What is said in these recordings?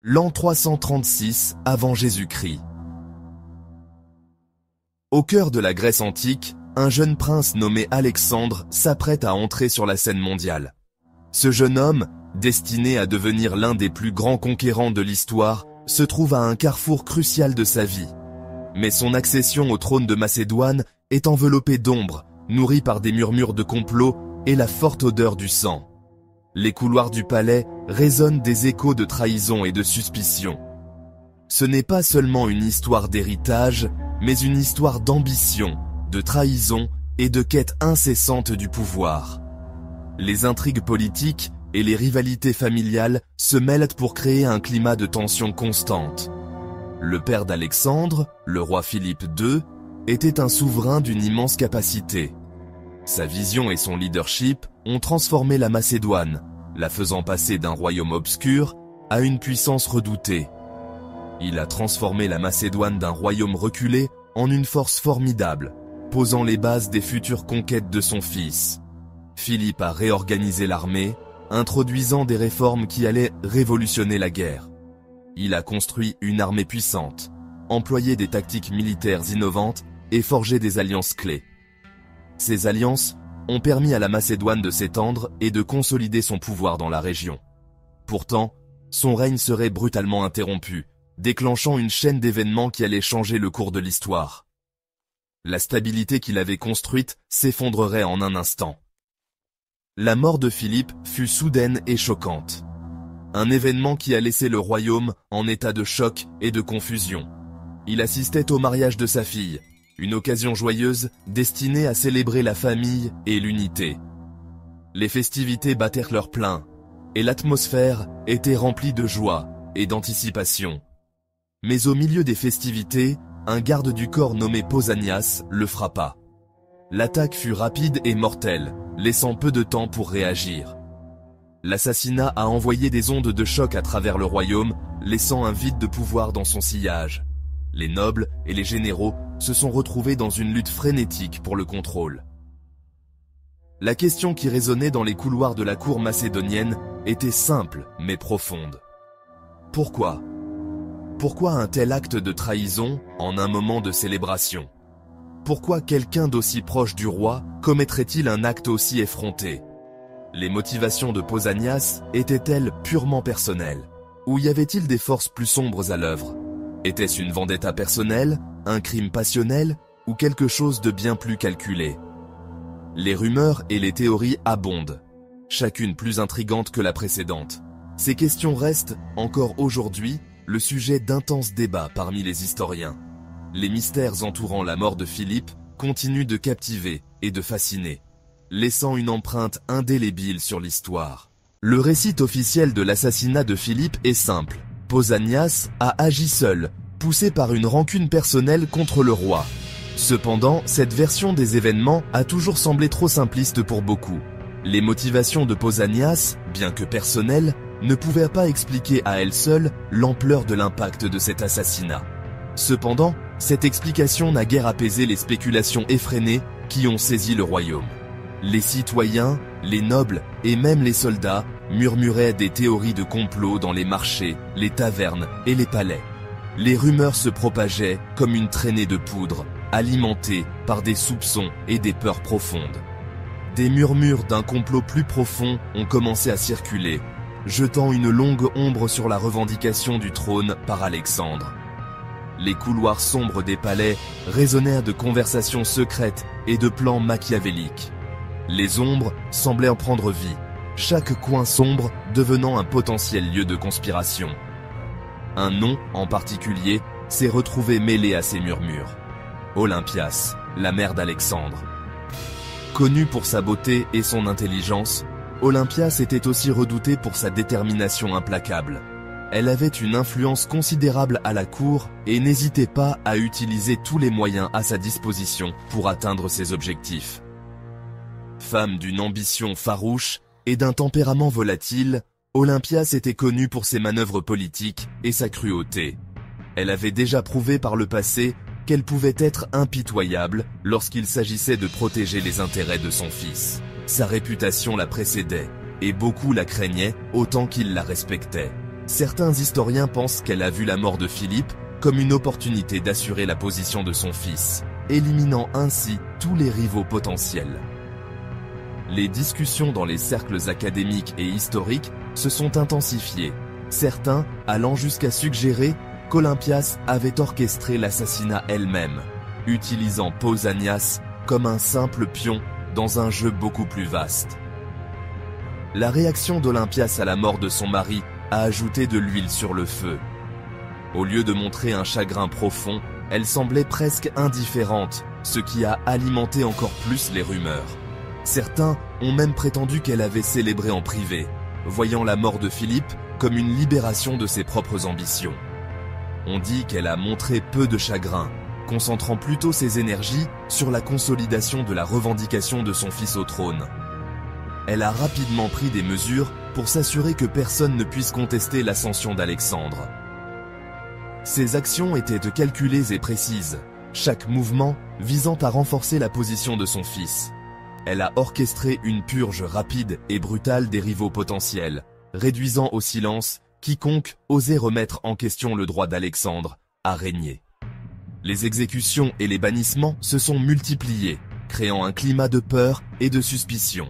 L'an 336 avant Jésus-Christ. Au cœur de la Grèce antique, un jeune prince nommé Alexandre s'apprête à entrer sur la scène mondiale. Ce jeune homme, destiné à devenir l'un des plus grands conquérants de l'histoire, se trouve à un carrefour crucial de sa vie. Mais son accession au trône de Macédoine est enveloppée d'ombre, nourrie par des murmures de complot et la forte odeur du sang. Les couloirs du palais résonnent des échos de trahison et de suspicion. Ce n'est pas seulement une histoire d'héritage, mais une histoire d'ambition, de trahison et de quête incessante du pouvoir. Les intrigues politiques et les rivalités familiales se mêlent pour créer un climat de tension constante. Le père d'Alexandre, le roi Philippe II, était un souverain d'une immense capacité. Sa vision et son leadership ont transformé la Macédoine, la faisant passer d'un royaume obscur à une puissance redoutée. Il a transformé la Macédoine d'un royaume reculé en une force formidable, posant les bases des futures conquêtes de son fils. Philippe a réorganisé l'armée, introduisant des réformes qui allaient révolutionner la guerre. Il a construit une armée puissante, employé des tactiques militaires innovantes et forgé des alliances clés. Ces alliances ont permis à la Macédoine de s'étendre et de consolider son pouvoir dans la région. Pourtant, son règne serait brutalement interrompu, déclenchant une chaîne d'événements qui allait changer le cours de l'histoire. La stabilité qu'il avait construite s'effondrerait en un instant. La mort de Philippe fut soudaine et choquante. Un événement qui a laissé le royaume en état de choc et de confusion. Il assistait au mariage de sa fille, une occasion joyeuse destinée à célébrer la famille et l'unité. Les festivités battèrent leur plein, et l'atmosphère était remplie de joie et d'anticipation. Mais au milieu des festivités, un garde du corps nommé Pausanias le frappa. L'attaque fut rapide et mortelle, laissant peu de temps pour réagir. L'assassinat a envoyé des ondes de choc à travers le royaume, laissant un vide de pouvoir dans son sillage. Les nobles et les généraux se sont retrouvés dans une lutte frénétique pour le contrôle. La question qui résonnait dans les couloirs de la cour macédonienne était simple mais profonde. Pourquoi ? Pourquoi un tel acte de trahison en un moment de célébration ? Pourquoi quelqu'un d'aussi proche du roi commettrait-il un acte aussi effronté ? Les motivations de Pausanias étaient-elles purement personnelles ? Ou y avait-il des forces plus sombres à l'œuvre ? Était-ce une vendetta personnelle, un crime passionnel ou quelque chose de bien plus calculé ? Les rumeurs et les théories abondent, chacune plus intrigante que la précédente. Ces questions restent, encore aujourd'hui, le sujet d'intenses débats parmi les historiens. Les mystères entourant la mort de Philippe continuent de captiver et de fasciner, laissant une empreinte indélébile sur l'histoire. Le récit officiel de l'assassinat de Philippe est simple. Pausanias a agi seul, poussé par une rancune personnelle contre le roi. Cependant, cette version des événements a toujours semblé trop simpliste pour beaucoup. Les motivations de Pausanias, bien que personnelles, ne pouvaient pas expliquer à elles seules l'ampleur de l'impact de cet assassinat. Cependant, cette explication n'a guère apaisé les spéculations effrénées qui ont saisi le royaume. Les citoyens, les nobles et même les soldats murmuraient des théories de complot dans les marchés, les tavernes et les palais. Les rumeurs se propageaient comme une traînée de poudre, alimentée par des soupçons et des peurs profondes. Des murmures d'un complot plus profond ont commencé à circuler, jetant une longue ombre sur la revendication du trône par Alexandre. Les couloirs sombres des palais résonnèrent de conversations secrètes et de plans machiavéliques. Les ombres semblaient en prendre vie, chaque coin sombre devenant un potentiel lieu de conspiration. Un nom, en particulier, s'est retrouvé mêlé à ces murmures. Olympias, la mère d'Alexandre. Connue pour sa beauté et son intelligence, Olympias était aussi redoutée pour sa détermination implacable. Elle avait une influence considérable à la cour et n'hésitait pas à utiliser tous les moyens à sa disposition pour atteindre ses objectifs. Femme d'une ambition farouche et d'un tempérament volatile, Olympias était connue pour ses manœuvres politiques et sa cruauté. Elle avait déjà prouvé par le passé qu'elle pouvait être impitoyable lorsqu'il s'agissait de protéger les intérêts de son fils. Sa réputation la précédait, et beaucoup la craignaient autant qu'ils la respectaient. Certains historiens pensent qu'elle a vu la mort de Philippe comme une opportunité d'assurer la position de son fils, éliminant ainsi tous les rivaux potentiels. Les discussions dans les cercles académiques et historiques se sont intensifiées, certains allant jusqu'à suggérer qu'Olympias avait orchestré l'assassinat elle-même, utilisant Pausanias comme un simple pion dans un jeu beaucoup plus vaste. La réaction d'Olympias à la mort de son mari a ajouté de l'huile sur le feu. Au lieu de montrer un chagrin profond, elle semblait presque indifférente, ce qui a alimenté encore plus les rumeurs. Certains ont même prétendu qu'elle avait célébré en privé, voyant la mort de Philippe comme une libération de ses propres ambitions. On dit qu'elle a montré peu de chagrin, concentrant plutôt ses énergies sur la consolidation de la revendication de son fils au trône. Elle a rapidement pris des mesures pour s'assurer que personne ne puisse contester l'ascension d'Alexandre. Ses actions étaient calculées et précises, chaque mouvement visant à renforcer la position de son fils. Elle a orchestré une purge rapide et brutale des rivaux potentiels, réduisant au silence quiconque osait remettre en question le droit d'Alexandre à régner. Les exécutions et les bannissements se sont multipliés, créant un climat de peur et de suspicion.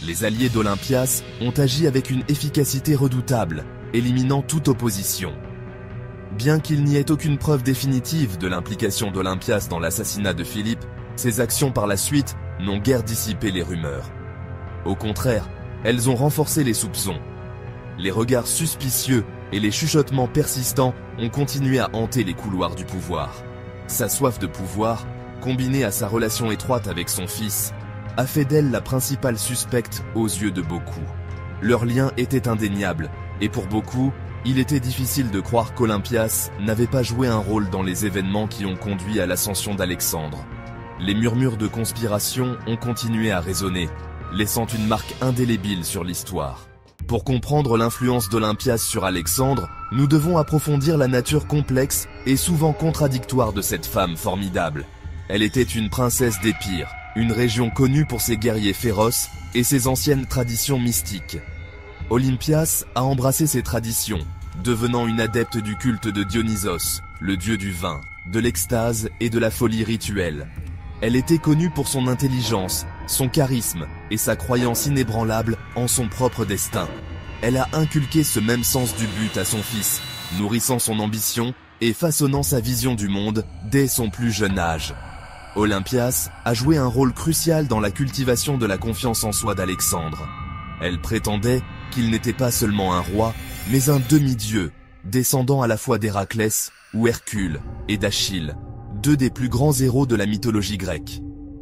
Les alliés d'Olympias ont agi avec une efficacité redoutable, éliminant toute opposition. Bien qu'il n'y ait aucune preuve définitive de l'implication d'Olympias dans l'assassinat de Philippe, ses actions par la suite n'ont guère dissipé les rumeurs. Au contraire, elles ont renforcé les soupçons. Les regards suspicieux et les chuchotements persistants ont continué à hanter les couloirs du pouvoir. Sa soif de pouvoir, combinée à sa relation étroite avec son fils, a fait d'elle la principale suspecte aux yeux de beaucoup. Leur lien était indéniable, et pour beaucoup, il était difficile de croire qu'Olympias n'avait pas joué un rôle dans les événements qui ont conduit à l'ascension d'Alexandre. Les murmures de conspiration ont continué à résonner, laissant une marque indélébile sur l'histoire. Pour comprendre l'influence d'Olympias sur Alexandre, nous devons approfondir la nature complexe et souvent contradictoire de cette femme formidable. Elle était une princesse d'Épire, une région connue pour ses guerriers féroces et ses anciennes traditions mystiques. Olympias a embrassé ces traditions, devenant une adepte du culte de Dionysos, le dieu du vin, de l'extase et de la folie rituelle. Elle était connue pour son intelligence, son charisme et sa croyance inébranlable en son propre destin. Elle a inculqué ce même sens du but à son fils, nourrissant son ambition et façonnant sa vision du monde dès son plus jeune âge. Olympias a joué un rôle crucial dans la cultivation de la confiance en soi d'Alexandre. Elle prétendait qu'il n'était pas seulement un roi, mais un demi-dieu, descendant à la fois d'Héraclès ou Hercule et d'Achille, deux des plus grands héros de la mythologie grecque.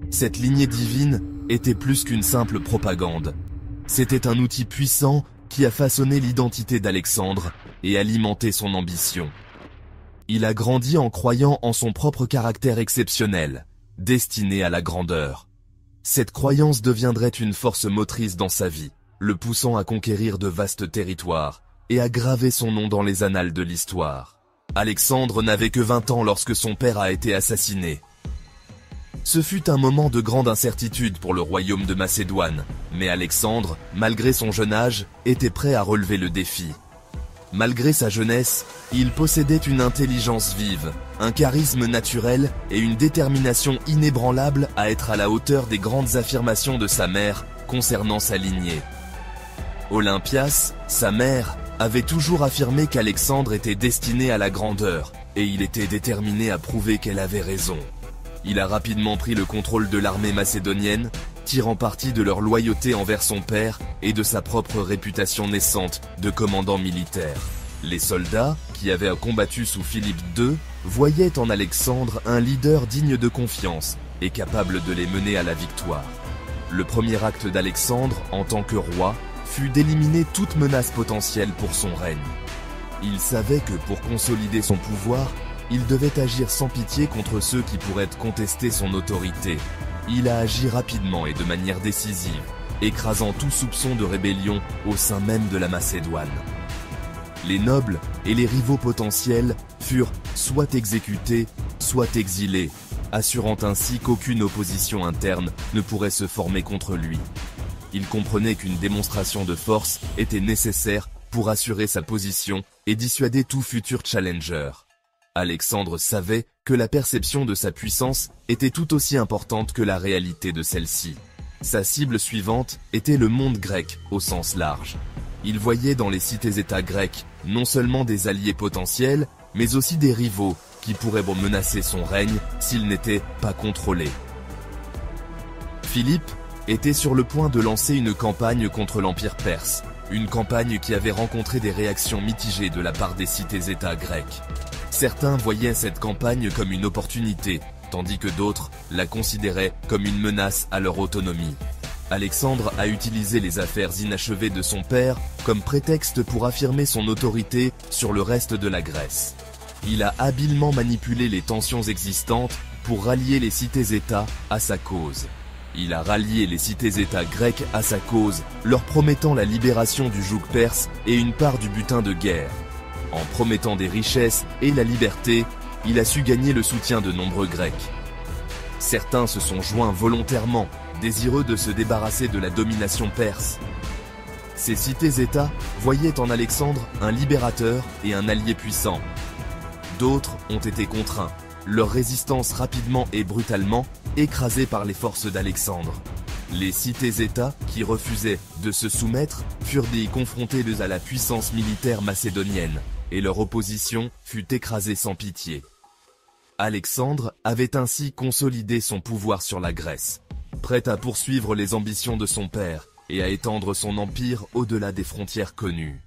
Cette lignée divine était plus qu'une simple propagande. C'était un outil puissant qui a façonné l'identité d'Alexandre et alimenté son ambition. Il a grandi en croyant en son propre caractère exceptionnel, destiné à la grandeur. Cette croyance deviendrait une force motrice dans sa vie, le poussant à conquérir de vastes territoires et à graver son nom dans les annales de l'histoire. Alexandre n'avait que 20 ans lorsque son père a été assassiné. Ce fut un moment de grande incertitude pour le royaume de Macédoine, mais Alexandre, malgré son jeune âge, était prêt à relever le défi. Malgré sa jeunesse, il possédait une intelligence vive, un charisme naturel et une détermination inébranlable à être à la hauteur des grandes affirmations de sa mère concernant sa lignée. Olympias, sa mère, avait toujours affirmé qu'Alexandre était destiné à la grandeur, et il était déterminé à prouver qu'elle avait raison. Il a rapidement pris le contrôle de l'armée macédonienne, tirant parti de leur loyauté envers son père et de sa propre réputation naissante de commandant militaire. Les soldats, qui avaient combattu sous Philippe II, voyaient en Alexandre un leader digne de confiance et capable de les mener à la victoire. Le premier acte d'Alexandre, en tant que roi, fut d'éliminer toute menace potentielle pour son règne. Il savait que pour consolider son pouvoir, il devait agir sans pitié contre ceux qui pourraient contester son autorité. Il a agi rapidement et de manière décisive, écrasant tout soupçon de rébellion au sein même de la Macédoine. Les nobles et les rivaux potentiels furent soit exécutés, soit exilés, assurant ainsi qu'aucune opposition interne ne pourrait se former contre lui. Il comprenait qu'une démonstration de force était nécessaire pour assurer sa position et dissuader tout futur challenger. Alexandre savait que la perception de sa puissance était tout aussi importante que la réalité de celle-ci. Sa cible suivante était le monde grec au sens large. Il voyait dans les cités-États grecs non seulement des alliés potentiels, mais aussi des rivaux qui pourraient menacer son règne s'il n'était pas contrôlé. Philippe était sur le point de lancer une campagne contre l'Empire perse, une campagne qui avait rencontré des réactions mitigées de la part des cités-États grecs. Certains voyaient cette campagne comme une opportunité, tandis que d'autres la considéraient comme une menace à leur autonomie. Alexandre a utilisé les affaires inachevées de son père comme prétexte pour affirmer son autorité sur le reste de la Grèce. Il a habilement manipulé les tensions existantes pour rallier les cités-États à sa cause. Il a rallié les cités-États grecs à sa cause, leur promettant la libération du joug perse et une part du butin de guerre. En promettant des richesses et la liberté, il a su gagner le soutien de nombreux Grecs. Certains se sont joints volontairement, désireux de se débarrasser de la domination perse. Ces cités-États voyaient en Alexandre un libérateur et un allié puissant. D'autres ont été contraints, leur résistance rapidement et brutalement écrasée par les forces d'Alexandre. Les cités-États qui refusaient de se soumettre furent confrontés à la puissance militaire macédonienne, et leur opposition fut écrasée sans pitié. Alexandre avait ainsi consolidé son pouvoir sur la Grèce, prêt à poursuivre les ambitions de son père et à étendre son empire au-delà des frontières connues.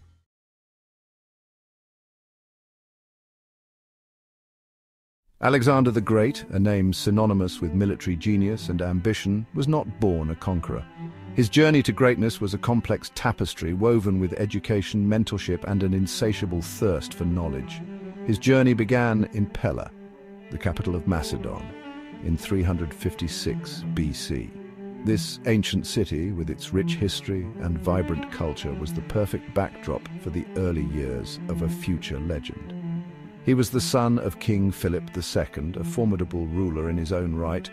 Alexander the Great, a name synonymous with military genius and ambition, was not born a conqueror. His journey to greatness was a complex tapestry woven with education, mentorship, and an insatiable thirst for knowledge. His journey began in Pella, the capital of Macedon, in 356 BC. This ancient city, with its rich history and vibrant culture, was the perfect backdrop for the early years of a future legend. He was the son of King Philip II, a formidable ruler in his own right,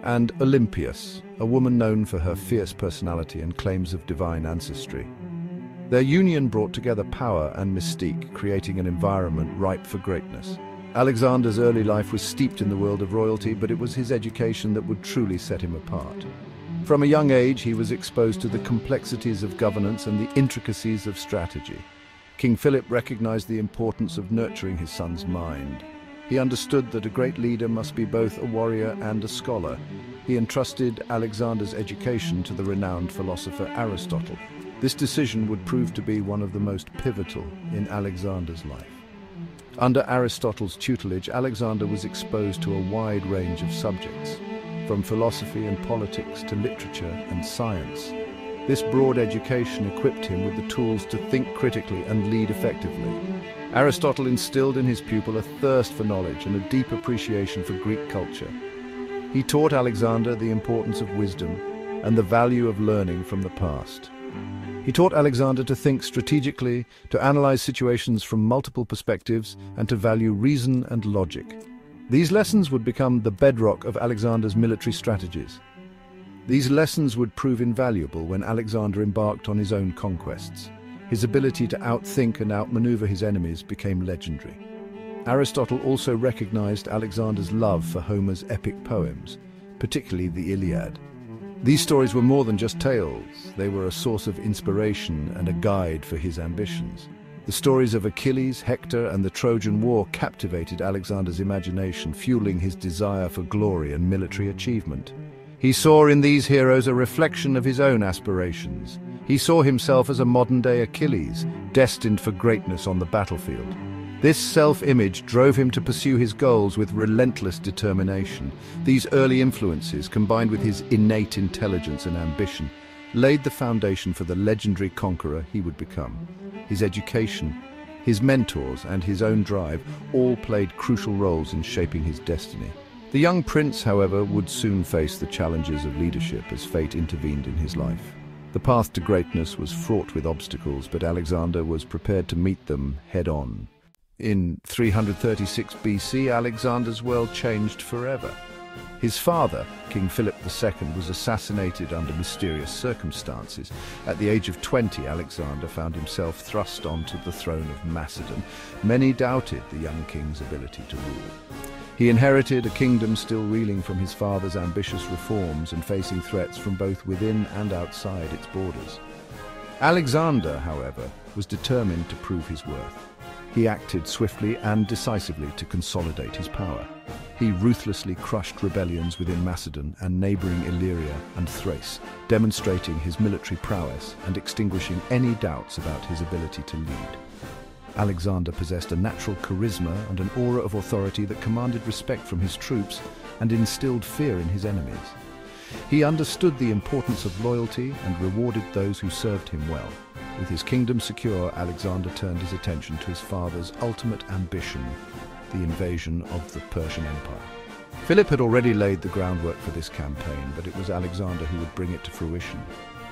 and Olympias, a woman known for her fierce personality and claims of divine ancestry. Their union brought together power and mystique, creating an environment ripe for greatness. Alexander's early life was steeped in the world of royalty, but it was his education that would truly set him apart. From a young age, he was exposed to the complexities of governance and the intricacies of strategy. King Philip recognized the importance of nurturing his son's mind. He understood that a great leader must be both a warrior and a scholar. He entrusted Alexander's education to the renowned philosopher Aristotle. This decision would prove to be one of the most pivotal in Alexander's life. Under Aristotle's tutelage, Alexander was exposed to a wide range of subjects, from philosophy and politics to literature and science. This broad education equipped him with the tools to think critically and lead effectively. Aristotle instilled in his pupil a thirst for knowledge and a deep appreciation for Greek culture. He taught Alexander the importance of wisdom and the value of learning from the past. He taught Alexander to think strategically, to analyze situations from multiple perspectives, and to value reason and logic. These lessons would become the bedrock of Alexander's military strategies. These lessons would prove invaluable when Alexander embarked on his own conquests. His ability to outthink and outmaneuver his enemies became legendary. Aristotle also recognized Alexander's love for Homer's epic poems, particularly the Iliad. These stories were more than just tales. They were a source of inspiration and a guide for his ambitions. The stories of Achilles, Hector, and the Trojan War captivated Alexander's imagination, fueling his desire for glory and military achievement. He saw in these heroes a reflection of his own aspirations. He saw himself as a modern-day Achilles, destined for greatness on the battlefield. This self-image drove him to pursue his goals with relentless determination. These early influences, combined with his innate intelligence and ambition, laid the foundation for the legendary conqueror he would become. His education, his mentors, and his own drive all played crucial roles in shaping his destiny. The young prince, however, would soon face the challenges of leadership as fate intervened in his life. The path to greatness was fraught with obstacles, but Alexander was prepared to meet them head-on. In 336 BC, Alexander's world changed forever. His father, King Philip II, was assassinated under mysterious circumstances. At the age of 20, Alexander found himself thrust onto the throne of Macedon. Many doubted the young king's ability to rule. He inherited a kingdom still reeling from his father's ambitious reforms and facing threats from both within and outside its borders. Alexander, however, was determined to prove his worth. He acted swiftly and decisively to consolidate his power. He ruthlessly crushed rebellions within Macedon and neighboring Illyria and Thrace, demonstrating his military prowess and extinguishing any doubts about his ability to lead. Alexander possessed a natural charisma and an aura of authority that commanded respect from his troops and instilled fear in his enemies. He understood the importance of loyalty and rewarded those who served him well. With his kingdom secure, Alexander turned his attention to his father's ultimate ambition, the invasion of the Persian Empire. Philip had already laid the groundwork for this campaign, but it was Alexander who would bring it to fruition.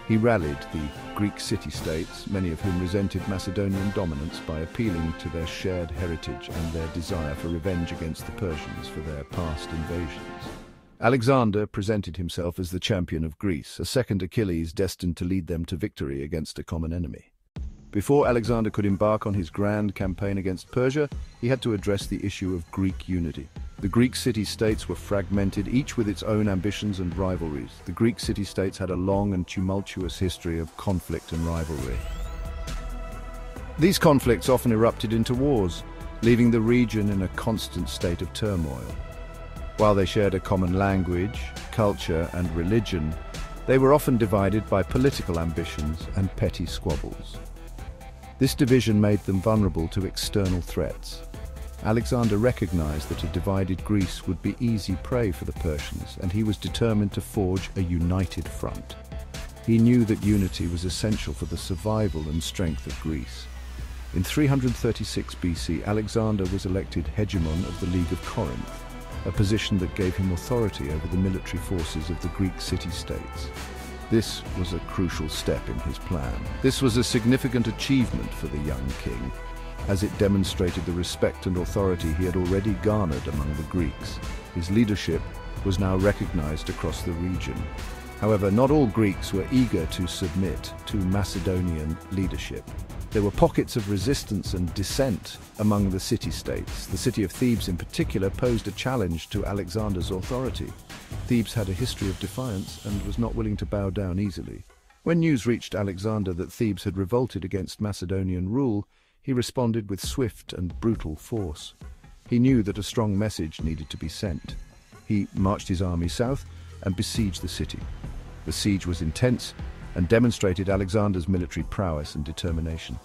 He rallied the Greek city-states, many of whom resented Macedonian dominance, by appealing to their shared heritage and their desire for revenge against the Persians for their past invasions. Alexander presented himself as the champion of Greece, a second Achilles destined to lead them to victory against a common enemy. Before Alexander could embark on his grand campaign against Persia, he had to address the issue of Greek unity. The Greek city-states were fragmented, each with its own ambitions and rivalries. The Greek city-states had a long and tumultuous history of conflict and rivalry. These conflicts often erupted into wars, leaving the region in a constant state of turmoil. While they shared a common language, culture, and religion, they were often divided by political ambitions and petty squabbles. This division made them vulnerable to external threats. Alexander recognized that a divided Greece would be easy prey for the Persians, and he was determined to forge a united front. He knew that unity was essential for the survival and strength of Greece. In 336 BC, Alexander was elected hegemon of the League of Corinth, a position that gave him authority over the military forces of the Greek city-states. This was a crucial step in his plan. This was a significant achievement for the young king, as it demonstrated the respect and authority he had already garnered among the Greeks. His leadership was now recognized across the region. However, not all Greeks were eager to submit to Macedonian leadership. There were pockets of resistance and dissent among the city-states. The city of Thebes in particular posed a challenge to Alexander's authority. Thebes had a history of defiance and was not willing to bow down easily. When news reached Alexander that Thebes had revolted against Macedonian rule, he responded with swift and brutal force. He knew that a strong message needed to be sent. He marched his army south and besieged the city. The siege was intense and demonstrated Alexander's military prowess and determination.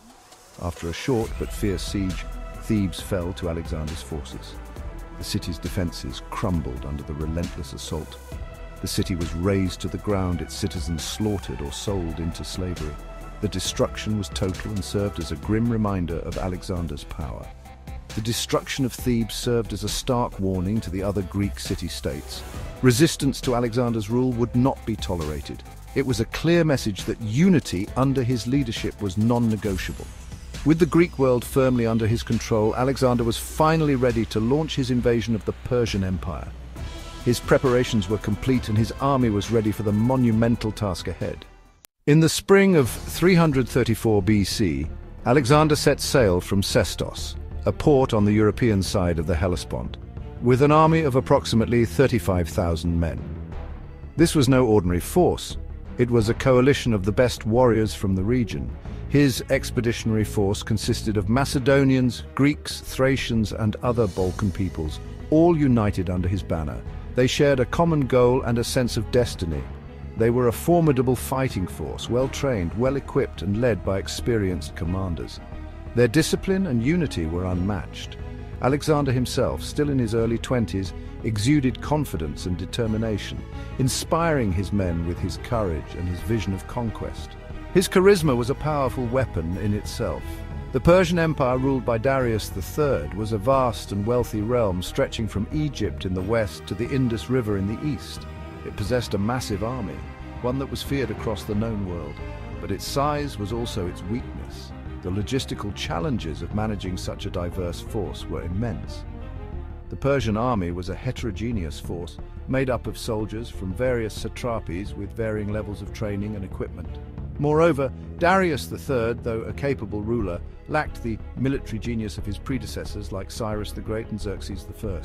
After a short but fierce siege, Thebes fell to Alexander's forces. The city's defenses crumbled under the relentless assault. The city was razed to the ground, its citizens slaughtered or sold into slavery. The destruction was total and served as a grim reminder of Alexander's power. The destruction of Thebes served as a stark warning to the other Greek city-states. Resistance to Alexander's rule would not be tolerated. It was a clear message that unity under his leadership was non-negotiable. With the Greek world firmly under his control, Alexander was finally ready to launch his invasion of the Persian Empire. His preparations were complete and his army was ready for the monumental task ahead. In the spring of 334 BC, Alexander set sail from Sestos, a port on the European side of the Hellespont, with an army of approximately 35,000 men. This was no ordinary force. It was a coalition of the best warriors from the region. His expeditionary force consisted of Macedonians, Greeks, Thracians, and other Balkan peoples, all united under his banner. They shared a common goal and a sense of destiny. They were a formidable fighting force, well-trained, well-equipped, and led by experienced commanders. Their discipline and unity were unmatched. Alexander himself, still in his early 20s, exuded confidence and determination, inspiring his men with his courage and his vision of conquest. His charisma was a powerful weapon in itself. The Persian Empire, ruled by Darius III, was a vast and wealthy realm stretching from Egypt in the west to the Indus River in the east. It possessed a massive army, one that was feared across the known world, but its size was also its weakness. The logistical challenges of managing such a diverse force were immense. The Persian army was a heterogeneous force, made up of soldiers from various satrapies with varying levels of training and equipment. Moreover, Darius III, though a capable ruler, lacked the military genius of his predecessors like Cyrus the Great and Xerxes I.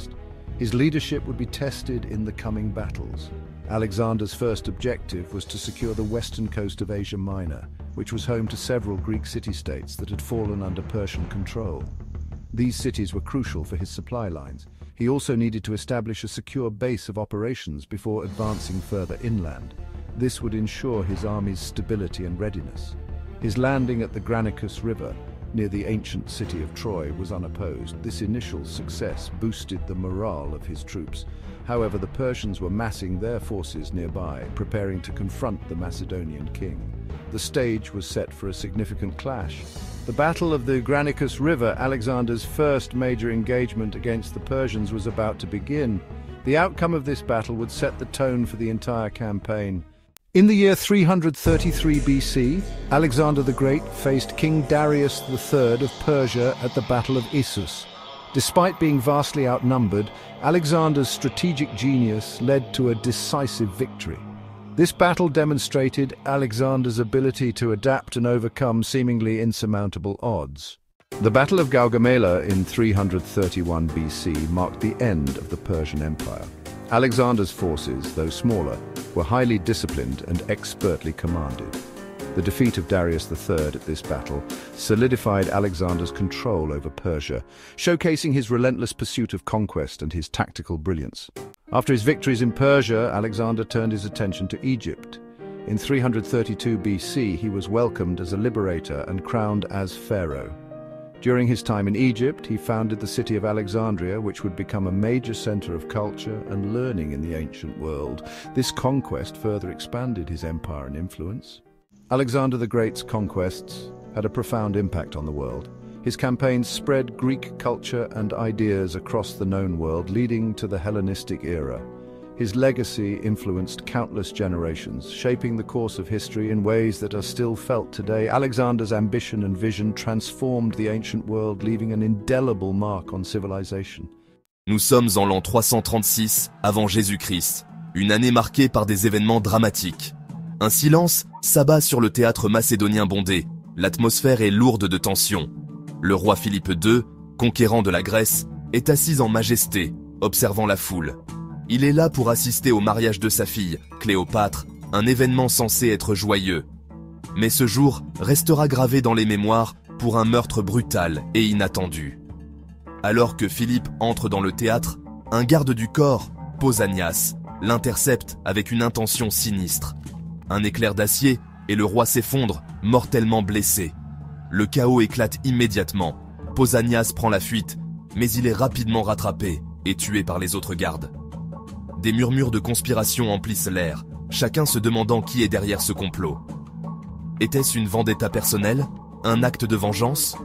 His leadership would be tested in the coming battles. Alexander's first objective was to secure the western coast of Asia Minor, which was home to several Greek city-states that had fallen under Persian control. These cities were crucial for his supply lines. He also needed to establish a secure base of operations before advancing further inland. This would ensure his army's stability and readiness. His landing at the Granicus River, near the ancient city of Troy, was unopposed. This initial success boosted the morale of his troops. However, the Persians were massing their forces nearby, preparing to confront the Macedonian king. The stage was set for a significant clash. The Battle of the Granicus River, Alexander's first major engagement against the Persians, was about to begin. The outcome of this battle would set the tone for the entire campaign. In the year 333 BC, Alexander the Great faced King Darius III of Persia at the Battle of Issus. Despite being vastly outnumbered, Alexander's strategic genius led to a decisive victory. This battle demonstrated Alexander's ability to adapt and overcome seemingly insurmountable odds. The Battle of Gaugamela in 331 BC marked the end of the Persian Empire. Alexander's forces, though smaller, were highly disciplined and expertly commanded. The defeat of Darius III at this battle solidified Alexander's control over Persia, showcasing his relentless pursuit of conquest and his tactical brilliance. After his victories in Persia, Alexander turned his attention to Egypt. In 332 BC, he was welcomed as a liberator and crowned as pharaoh. During his time in Egypt, he founded the city of Alexandria, which would become a major center of culture and learning in the ancient world. This conquest further expanded his empire and influence. Alexander the Great's conquests had a profound impact on the world. His campaigns spread Greek culture and ideas across the known world, leading to the Hellenistic era. His legacy influenced countless generations, shaping the course of history in ways that are still felt today. Alexander's ambition and vision transformed the ancient world, leaving an indelible mark on civilization. Nous sommes en l'an 336 avant Jésus-Christ, une année marquée par des événements dramatiques. Un silence s'abat sur le théâtre macédonien bondé. L'atmosphère est lourde de tension. Le roi Philippe II, conquérant de la Grèce, est assis en majesté, observant la foule. Il est là pour assister au mariage de sa fille, Cléopâtre, un événement censé être joyeux. Mais ce jour restera gravé dans les mémoires pour un meurtre brutal et inattendu. Alors que Philippe entre dans le théâtre, un garde du corps, Pausanias, l'intercepte avec une intention sinistre. Un éclair d'acier et le roi s'effondre, mortellement blessé. Le chaos éclate immédiatement. Pausanias prend la fuite, mais il est rapidement rattrapé et tué par les autres gardes. Des murmures de conspiration emplissent l'air, chacun se demandant qui est derrière ce complot. Était-ce une vendetta personnelle, un acte de vengeance,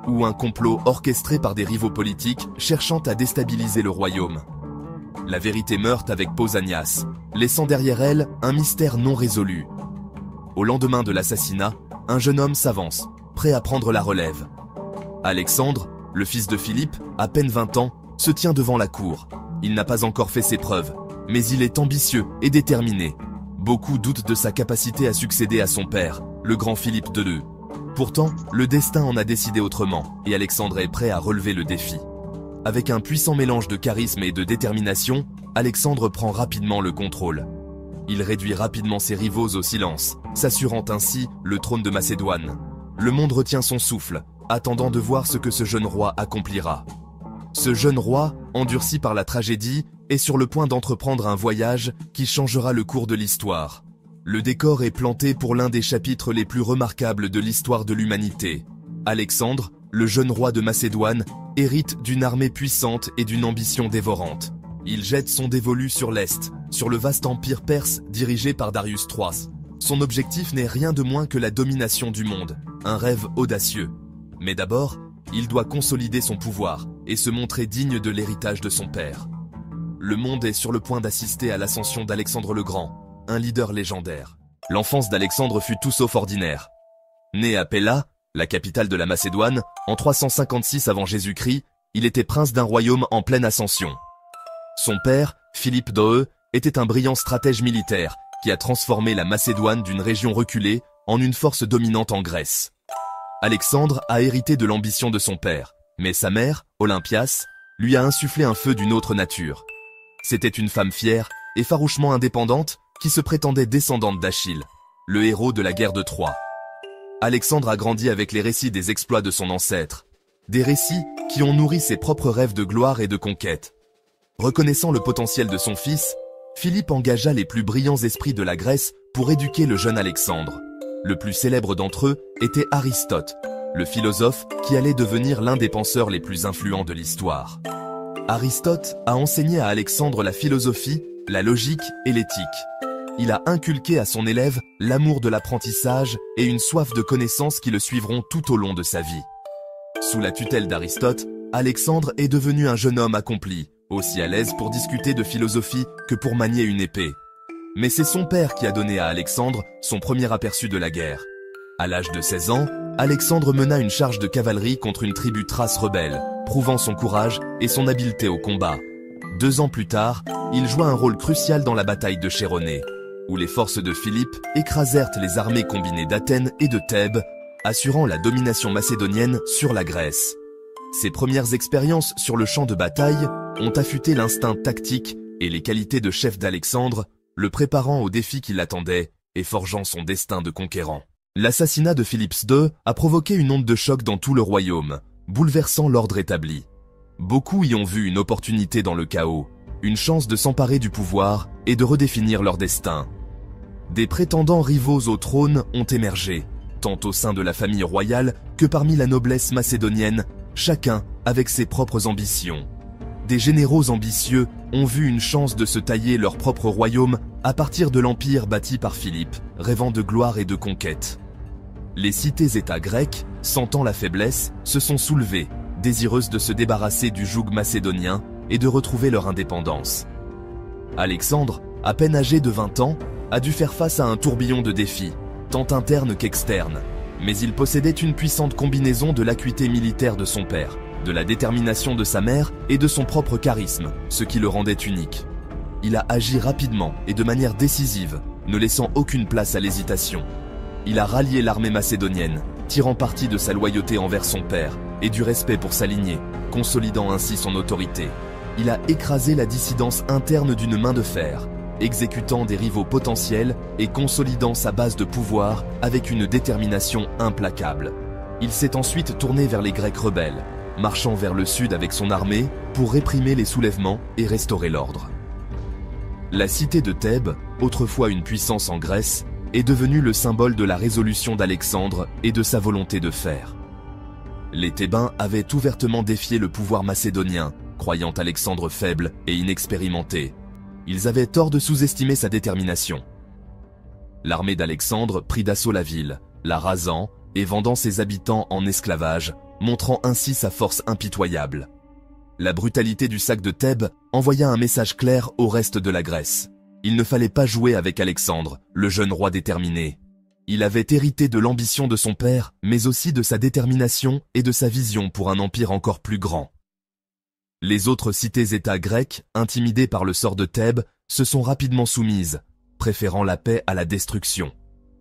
ou un complot orchestré par des rivaux politiques cherchant à déstabiliser le royaume? La vérité meurt avec Pausanias, laissant derrière elle un mystère non résolu. Au lendemain de l'assassinat, un jeune homme s'avance, prêt à prendre la relève. Alexandre, le fils de Philippe, à peine 20 ans, se tient devant la cour. Il n'a pas encore fait ses preuves, mais il est ambitieux et déterminé. Beaucoup doutent de sa capacité à succéder à son père, le grand Philippe II. Pourtant, le destin en a décidé autrement, et Alexandre est prêt à relever le défi. Avec un puissant mélange de charisme et de détermination, Alexandre prend rapidement le contrôle. Il réduit rapidement ses rivaux au silence, s'assurant ainsi le trône de Macédoine. Le monde retient son souffle, attendant de voir ce que ce jeune roi accomplira. Ce jeune roi, endurci par la tragédie, est sur le point d'entreprendre un voyage qui changera le cours de l'histoire. Le décor est planté pour l'un des chapitres les plus remarquables de l'histoire de l'humanité. Alexandre, le jeune roi de Macédoine, hérite d'une armée puissante et d'une ambition dévorante. Il jette son dévolu sur l'Est, sur le vaste empire perse dirigé par Darius III. Son objectif n'est rien de moins que la domination du monde, un rêve audacieux. Mais d'abord, il doit consolider son pouvoir et se montrer digne de l'héritage de son père. Le monde est sur le point d'assister à l'ascension d'Alexandre le Grand, un leader légendaire. L'enfance d'Alexandre fut tout sauf ordinaire. Né à Pella, la capitale de la Macédoine, en 356 avant Jésus-Christ, Il était prince d'un royaume en pleine ascension. Son père, Philippe d'Oe, était un brillant stratège militaire qui a transformé la Macédoine d'une région reculée en une force dominante en Grèce. Alexandre a hérité de l'ambition de son père, mais sa mère, Olympias, lui a insufflé un feu d'une autre nature. C'était une femme fière et farouchement indépendante qui se prétendait descendante d'Achille, le héros de la guerre de Troie. Alexandre a grandi avec les récits des exploits de son ancêtre, des récits qui ont nourri ses propres rêves de gloire et de conquête. Reconnaissant le potentiel de son fils, Philippe engagea les plus brillants esprits de la Grèce pour éduquer le jeune Alexandre. Le plus célèbre d'entre eux était Aristote, le philosophe qui allait devenir l'un des penseurs les plus influents de l'histoire. Aristote a enseigné à Alexandre la philosophie, la logique et l'éthique. Il a inculqué à son élève l'amour de l'apprentissage et une soif de connaissances qui le suivront tout au long de sa vie. Sous la tutelle d'Aristote, Alexandre est devenu un jeune homme accompli, aussi à l'aise pour discuter de philosophie que pour manier une épée. Mais c'est son père qui a donné à Alexandre son premier aperçu de la guerre. À l'âge de 16 ans, Alexandre mena une charge de cavalerie contre une tribu thrace rebelle, prouvant son courage et son habileté au combat. 2 ans plus tard, il joua un rôle crucial dans la bataille de Chéronée, où les forces de Philippe écrasèrent les armées combinées d'Athènes et de Thèbes, assurant la domination macédonienne sur la Grèce. Ses premières expériences sur le champ de bataille ont affûté l'instinct tactique et les qualités de chef d'Alexandre, le préparant aux défis qui l'attendaient et forgeant son destin de conquérant. L'assassinat de Philippe II a provoqué une onde de choc dans tout le royaume, bouleversant l'ordre établi. Beaucoup y ont vu une opportunité dans le chaos, une chance de s'emparer du pouvoir et de redéfinir leur destin. Des prétendants rivaux au trône ont émergé, tant au sein de la famille royale que parmi la noblesse macédonienne, chacun avec ses propres ambitions. Des généraux ambitieux ont vu une chance de se tailler leur propre royaume à partir de l'empire bâti par Philippe, rêvant de gloire et de conquête. Les cités-États grecques, sentant la faiblesse, se sont soulevées, désireuses de se débarrasser du joug macédonien et de retrouver leur indépendance. Alexandre, à peine âgé de 20 ans, a dû faire face à un tourbillon de défis, tant internes qu'externes, mais il possédait une puissante combinaison de l'acuité militaire de son père, de la détermination de sa mère et de son propre charisme, ce qui le rendait unique. Il a agi rapidement et de manière décisive, ne laissant aucune place à l'hésitation. Il a rallié l'armée macédonienne, tirant parti de sa loyauté envers son père et du respect pour sa lignée, consolidant ainsi son autorité. Il a écrasé la dissidence interne d'une main de fer, exécutant des rivaux potentiels et consolidant sa base de pouvoir avec une détermination implacable. Il s'est ensuite tourné vers les Grecs rebelles, marchant vers le sud avec son armée pour réprimer les soulèvements et restaurer l'ordre. La cité de Thèbes, autrefois une puissance en Grèce, est devenue le symbole de la résolution d'Alexandre et de sa volonté de fer. Les Thébains avaient ouvertement défié le pouvoir macédonien, croyant Alexandre faible et inexpérimenté. Ils avaient tort de sous-estimer sa détermination. L'armée d'Alexandre prit d'assaut la ville, la rasant et vendant ses habitants en esclavage, montrant ainsi sa force impitoyable. La brutalité du sac de Thèbes envoya un message clair au reste de la Grèce. Il ne fallait pas jouer avec Alexandre, le jeune roi déterminé. Il avait hérité de l'ambition de son père, mais aussi de sa détermination et de sa vision pour un empire encore plus grand. Les autres cités-États grecques, intimidées par le sort de Thèbes, se sont rapidement soumises, préférant la paix à la destruction.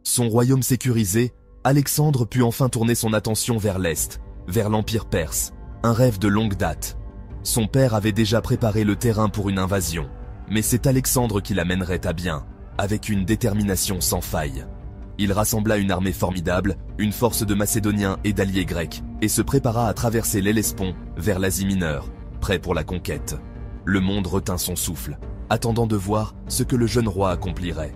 Son royaume sécurisé, Alexandre put enfin tourner son attention vers l'Est, vers l'Empire perse, un rêve de longue date. Son père avait déjà préparé le terrain pour une invasion, mais c'est Alexandre qui l'amènerait à bien, avec une détermination sans faille. Il rassembla une armée formidable, une force de Macédoniens et d'alliés grecs, et se prépara à traverser l'Hellespont vers l'Asie mineure, prêt pour la conquête. Le monde retint son souffle, attendant de voir ce que le jeune roi accomplirait.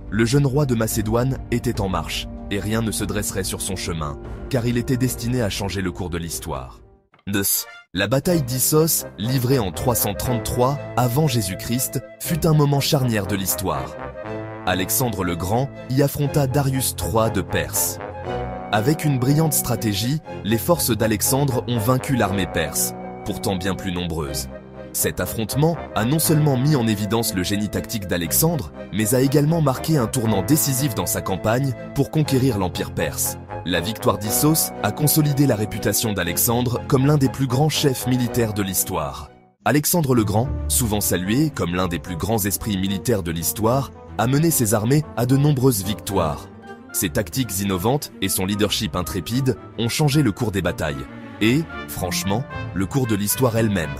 Le jeune roi de Macédoine était en marche, et rien ne se dresserait sur son chemin, car il était destiné à changer le cours de l'histoire. La bataille d'Issos, livrée en 333 avant Jésus-Christ, fut un moment charnière de l'histoire. Alexandre le Grand y affronta Darius III de Perse. Avec une brillante stratégie, les forces d'Alexandre ont vaincu l'armée perse, pourtant bien plus nombreuse. Cet affrontement a non seulement mis en évidence le génie tactique d'Alexandre, mais a également marqué un tournant décisif dans sa campagne pour conquérir l'Empire perse. La victoire d'Issos a consolidé la réputation d'Alexandre comme l'un des plus grands chefs militaires de l'histoire. Alexandre le Grand, souvent salué comme l'un des plus grands esprits militaires de l'histoire, a mené ses armées à de nombreuses victoires. Ses tactiques innovantes et son leadership intrépide ont changé le cours des batailles. Et, franchement, le cours de l'histoire elle-même.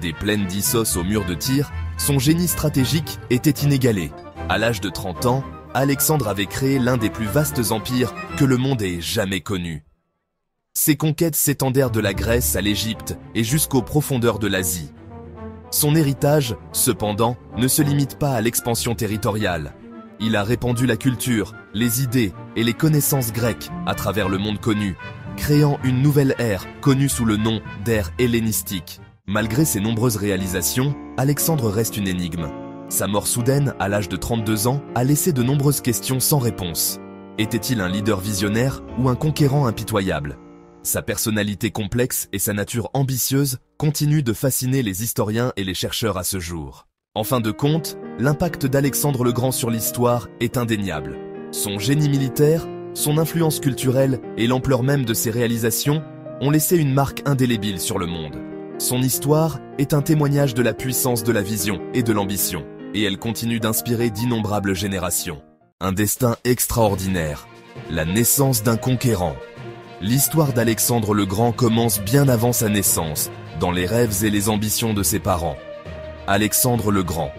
Des plaines d'Issos au mur de Tyr, son génie stratégique était inégalé. À l'âge de 30 ans, Alexandre avait créé l'un des plus vastes empires que le monde ait jamais connu. Ses conquêtes s'étendèrent de la Grèce à l'Égypte et jusqu'aux profondeurs de l'Asie. Son héritage, cependant, ne se limite pas à l'expansion territoriale. Il a répandu la culture, les idées et les connaissances grecques à travers le monde connu, créant une nouvelle ère connue sous le nom d'ère hellénistique. Malgré ses nombreuses réalisations, Alexandre reste une énigme. Sa mort soudaine, à l'âge de 32 ans, a laissé de nombreuses questions sans réponse. Était-il un leader visionnaire ou un conquérant impitoyable ? Sa personnalité complexe et sa nature ambitieuse continuent de fasciner les historiens et les chercheurs à ce jour. En fin de compte, l'impact d'Alexandre le Grand sur l'histoire est indéniable. Son génie militaire, son influence culturelle et l'ampleur même de ses réalisations ont laissé une marque indélébile sur le monde. Son histoire est un témoignage de la puissance de la vision et de l'ambition, et elle continue d'inspirer d'innombrables générations. Un destin extraordinaire, la naissance d'un conquérant. L'histoire d'Alexandre le Grand commence bien avant sa naissance, dans les rêves et les ambitions de ses parents. Alexandre le Grand,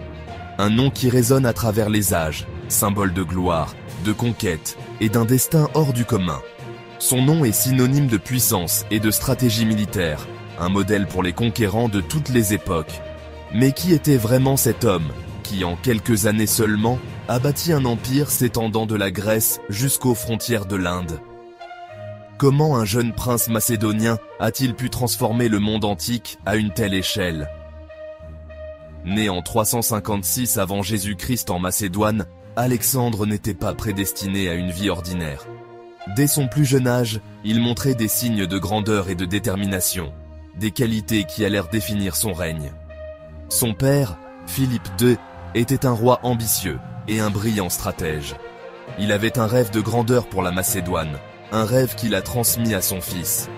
un nom qui résonne à travers les âges, symbole de gloire, de conquête et d'un destin hors du commun. Son nom est synonyme de puissance et de stratégie militaire, un modèle pour les conquérants de toutes les époques. Mais qui était vraiment cet homme, qui en quelques années seulement a bâti un empire s'étendant de la Grèce jusqu'aux frontières de l'Inde ? Comment un jeune prince macédonien a-t-il pu transformer le monde antique à une telle échelle ? Né en 356 avant Jésus-Christ en Macédoine, Alexandre n'était pas prédestiné à une vie ordinaire. Dès son plus jeune âge, il montrait des signes de grandeur et de détermination, des qualités qui allèrent définir son règne. Son père, Philippe II, était un roi ambitieux et un brillant stratège. Il avait un rêve de grandeur pour la Macédoine, un rêve qu'il a transmis à son fils.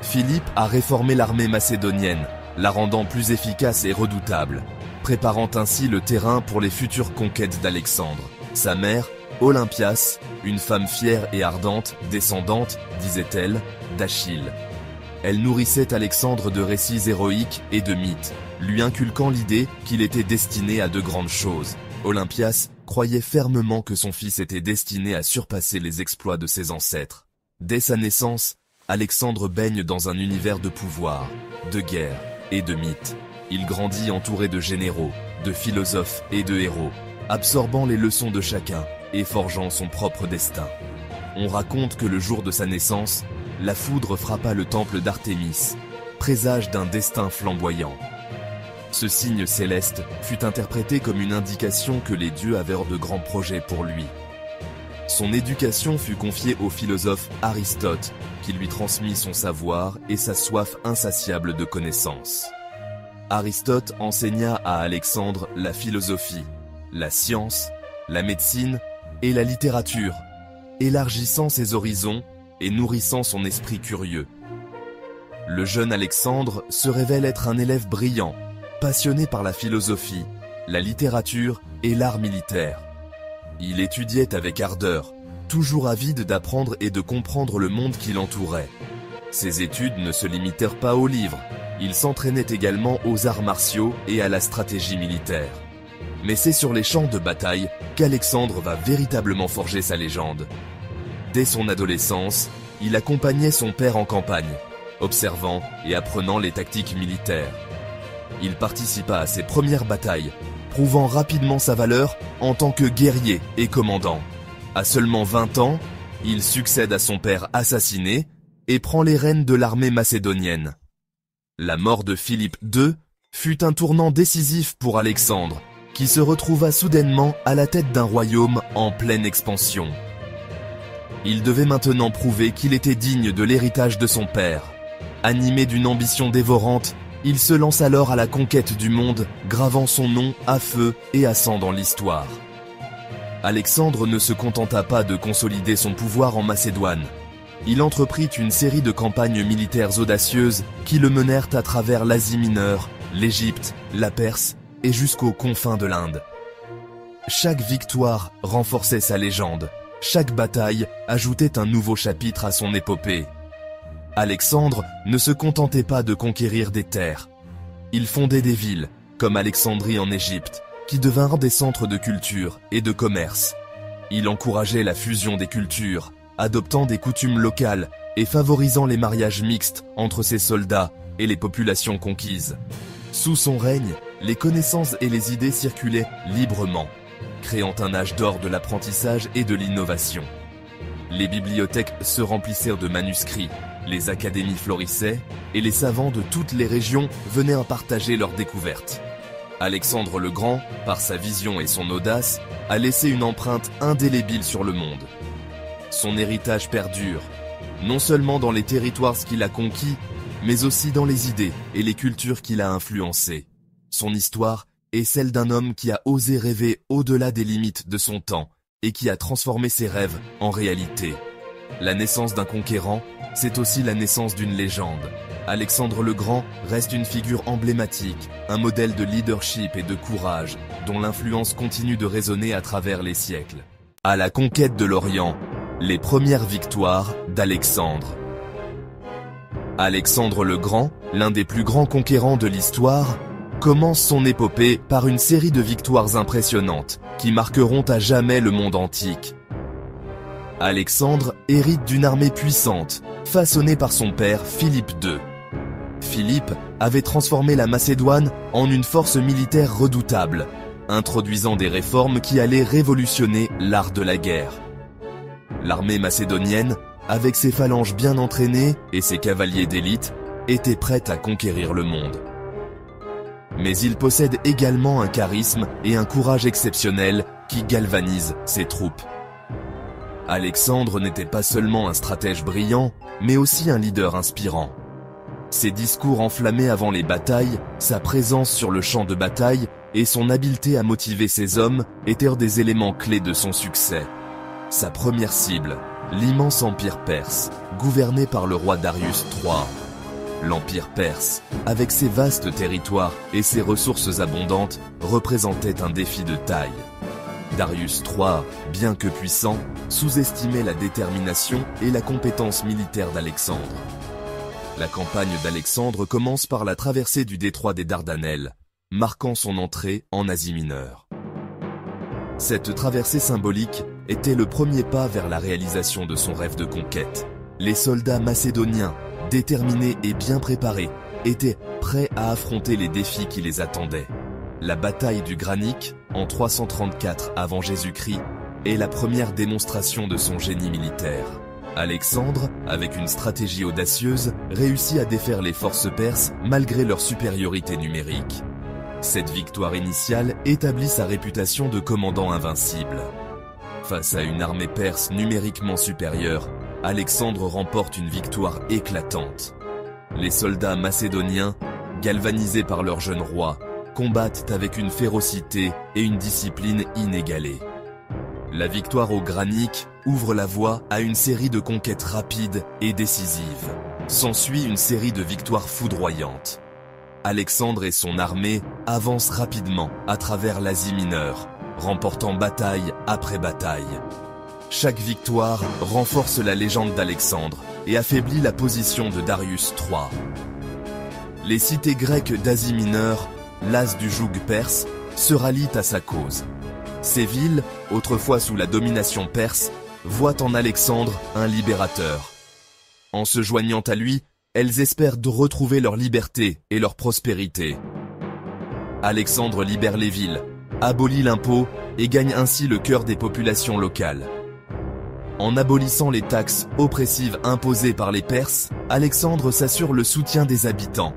Philippe a réformé l'armée macédonienne, la rendant plus efficace et redoutable, préparant ainsi le terrain pour les futures conquêtes d'Alexandre. Sa mère, Olympias, une femme fière et ardente, descendante, disait-elle, d'Achille. Elle nourrissait Alexandre de récits héroïques et de mythes, lui inculquant l'idée qu'il était destiné à de grandes choses. Olympias croyait fermement que son fils était destiné à surpasser les exploits de ses ancêtres. Dès sa naissance, Alexandre baigne dans un univers de pouvoir, de guerre et de mythes. Il grandit entouré de généraux, de philosophes et de héros, absorbant les leçons de chacun et forgeant son propre destin. On raconte que le jour de sa naissance, la foudre frappa le temple d'Artémis, présage d'un destin flamboyant. Ce signe céleste fut interprété comme une indication que les dieux avaient de grands projets pour lui. Son éducation fut confiée au philosophe Aristote, qui lui transmit son savoir et sa soif insatiable de connaissances. Aristote enseigna à Alexandre la philosophie, la science, la médecine et la littérature, élargissant ses horizons et nourrissant son esprit curieux. Le jeune Alexandre se révèle être un élève brillant, passionné par la philosophie, la littérature et l'art militaire. Il étudiait avec ardeur, toujours avide d'apprendre et de comprendre le monde qui l'entourait. Ses études ne se limitèrent pas aux livres, il s'entraînait également aux arts martiaux et à la stratégie militaire. Mais c'est sur les champs de bataille qu'Alexandre va véritablement forger sa légende. Dès son adolescence, il accompagnait son père en campagne, observant et apprenant les tactiques militaires. Il participa à ses premières batailles, prouvant rapidement sa valeur en tant que guerrier et commandant. À seulement 20 ans, il succède à son père assassiné et prend les rênes de l'armée macédonienne. La mort de Philippe II fut un tournant décisif pour Alexandre, qui se retrouva soudainement à la tête d'un royaume en pleine expansion. Il devait maintenant prouver qu'il était digne de l'héritage de son père. Animé d'une ambition dévorante, il se lance alors à la conquête du monde, gravant son nom à feu et à sang dans l'histoire. Alexandre ne se contenta pas de consolider son pouvoir en Macédoine. il entreprit une série de campagnes militaires audacieuses qui le menèrent à travers l'Asie mineure, l'Égypte, la Perse et jusqu'aux confins de l'Inde. Chaque victoire renforçait sa légende, chaque bataille ajoutait un nouveau chapitre à son épopée. Alexandre ne se contentait pas de conquérir des terres. Il fondait des villes, comme Alexandrie en Égypte, qui devinrent des centres de culture et de commerce. Il encourageait la fusion des cultures, adoptant des coutumes locales et favorisant les mariages mixtes entre ses soldats et les populations conquises. Sous son règne, les connaissances et les idées circulaient librement, créant un âge d'or de l'apprentissage et de l'innovation. Les bibliothèques se remplissèrent de manuscrits, les académies florissaient et les savants de toutes les régions venaient à partager leurs découvertes. Alexandre le Grand, par sa vision et son audace, a laissé une empreinte indélébile sur le monde. Son héritage perdure, non seulement dans les territoires qu'il a conquis, mais aussi dans les idées et les cultures qu'il a influencées. Son histoire est celle d'un homme qui a osé rêver au-delà des limites de son temps et qui a transformé ses rêves en réalité. La naissance d'un conquérant, c'est aussi la naissance d'une légende. Alexandre le Grand reste une figure emblématique, un modèle de leadership et de courage, dont l'influence continue de résonner à travers les siècles. À la conquête de l'Orient, les premières victoires d'Alexandre. Alexandre le Grand, l'un des plus grands conquérants de l'histoire, commence son épopée par une série de victoires impressionnantes qui marqueront à jamais le monde antique. Alexandre hérite d'une armée puissante, façonnée par son père Philippe II. Philippe avait transformé la Macédoine en une force militaire redoutable, introduisant des réformes qui allaient révolutionner l'art de la guerre. L'armée macédonienne, avec ses phalanges bien entraînées et ses cavaliers d'élite, était prête à conquérir le monde. Mais il possède également un charisme et un courage exceptionnels qui galvanisent ses troupes. Alexandre n'était pas seulement un stratège brillant, mais aussi un leader inspirant. Ses discours enflammés avant les batailles, sa présence sur le champ de bataille et son habileté à motiver ses hommes étaient des éléments clés de son succès. Sa première cible, l'immense empire perse, gouverné par le roi Darius III. L'empire perse, avec ses vastes territoires et ses ressources abondantes, représentait un défi de taille. Darius III, bien que puissant, sous-estimait la détermination et la compétence militaire d'Alexandre. La campagne d'Alexandre commence par la traversée du détroit des Dardanelles, marquant son entrée en Asie mineure. Cette traversée symbolique était le premier pas vers la réalisation de son rêve de conquête. Les soldats macédoniens, déterminés et bien préparés, étaient prêts à affronter les défis qui les attendaient. La bataille du Granique, en 334 avant Jésus-Christ, est la première démonstration de son génie militaire. Alexandre, avec une stratégie audacieuse, réussit à défaire les forces perses malgré leur supériorité numérique. Cette victoire initiale établit sa réputation de commandant invincible. Face à une armée perse numériquement supérieure, Alexandre remporte une victoire éclatante. Les soldats macédoniens, galvanisés par leur jeune roi, combattent avec une férocité et une discipline inégalées. La victoire au Granique ouvre la voie à une série de conquêtes rapides et décisives. S'ensuit une série de victoires foudroyantes. Alexandre et son armée avancent rapidement à travers l'Asie mineure, remportant bataille après bataille. Chaque victoire renforce la légende d'Alexandre et affaiblit la position de Darius III. Les cités grecques d'Asie mineure, l'as du joug perse, se rallient à sa cause. Ces villes, autrefois sous la domination perse, voient en Alexandre un libérateur. En se joignant à lui, elles espèrent de retrouver leur liberté et leur prospérité. Alexandre libère les villes, abolit l'impôt et gagne ainsi le cœur des populations locales. En abolissant les taxes oppressives imposées par les Perses, Alexandre s'assure le soutien des habitants.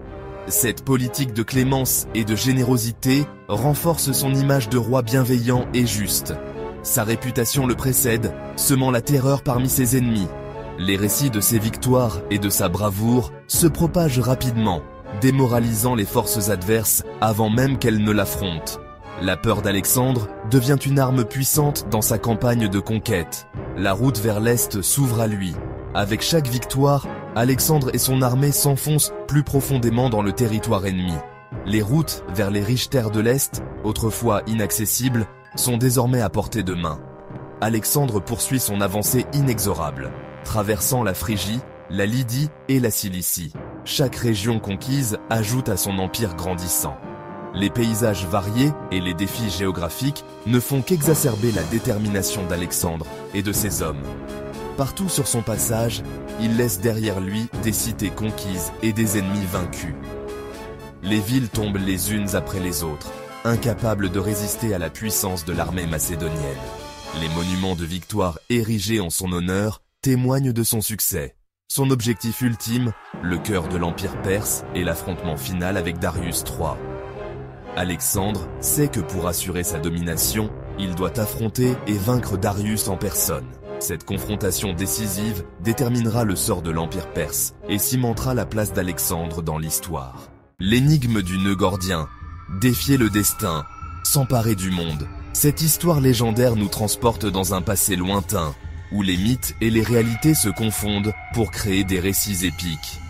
Cette politique de clémence et de générosité renforce son image de roi bienveillant et juste. Sa réputation le précède, semant la terreur parmi ses ennemis. Les récits de ses victoires et de sa bravoure se propagent rapidement, démoralisant les forces adverses avant même qu'elles ne l'affrontent. La peur d'Alexandre devient une arme puissante dans sa campagne de conquête. La route vers l'Est s'ouvre à lui. Avec chaque victoire, Alexandre et son armée s'enfoncent plus profondément dans le territoire ennemi. Les routes vers les riches terres de l'Est, autrefois inaccessibles, sont désormais à portée de main. Alexandre poursuit son avancée inexorable, traversant la Phrygie, la Lydie et la Cilicie. Chaque région conquise ajoute à son empire grandissant. Les paysages variés et les défis géographiques ne font qu'exacerber la détermination d'Alexandre et de ses hommes. Partout sur son passage, il laisse derrière lui des cités conquises et des ennemis vaincus. Les villes tombent les unes après les autres, incapables de résister à la puissance de l'armée macédonienne. Les monuments de victoire érigés en son honneur témoignent de son succès. Son objectif ultime, le cœur de l'Empire perse et l'affrontement final avec Darius III. Alexandre sait que pour assurer sa domination, il doit affronter et vaincre Darius en personne. Cette confrontation décisive déterminera le sort de l'Empire perse et cimentera la place d'Alexandre dans l'histoire. L'énigme du nœud gordien, défier le destin, s'emparer du monde. Cette histoire légendaire nous transporte dans un passé lointain, où les mythes et les réalités se confondent pour créer des récits épiques.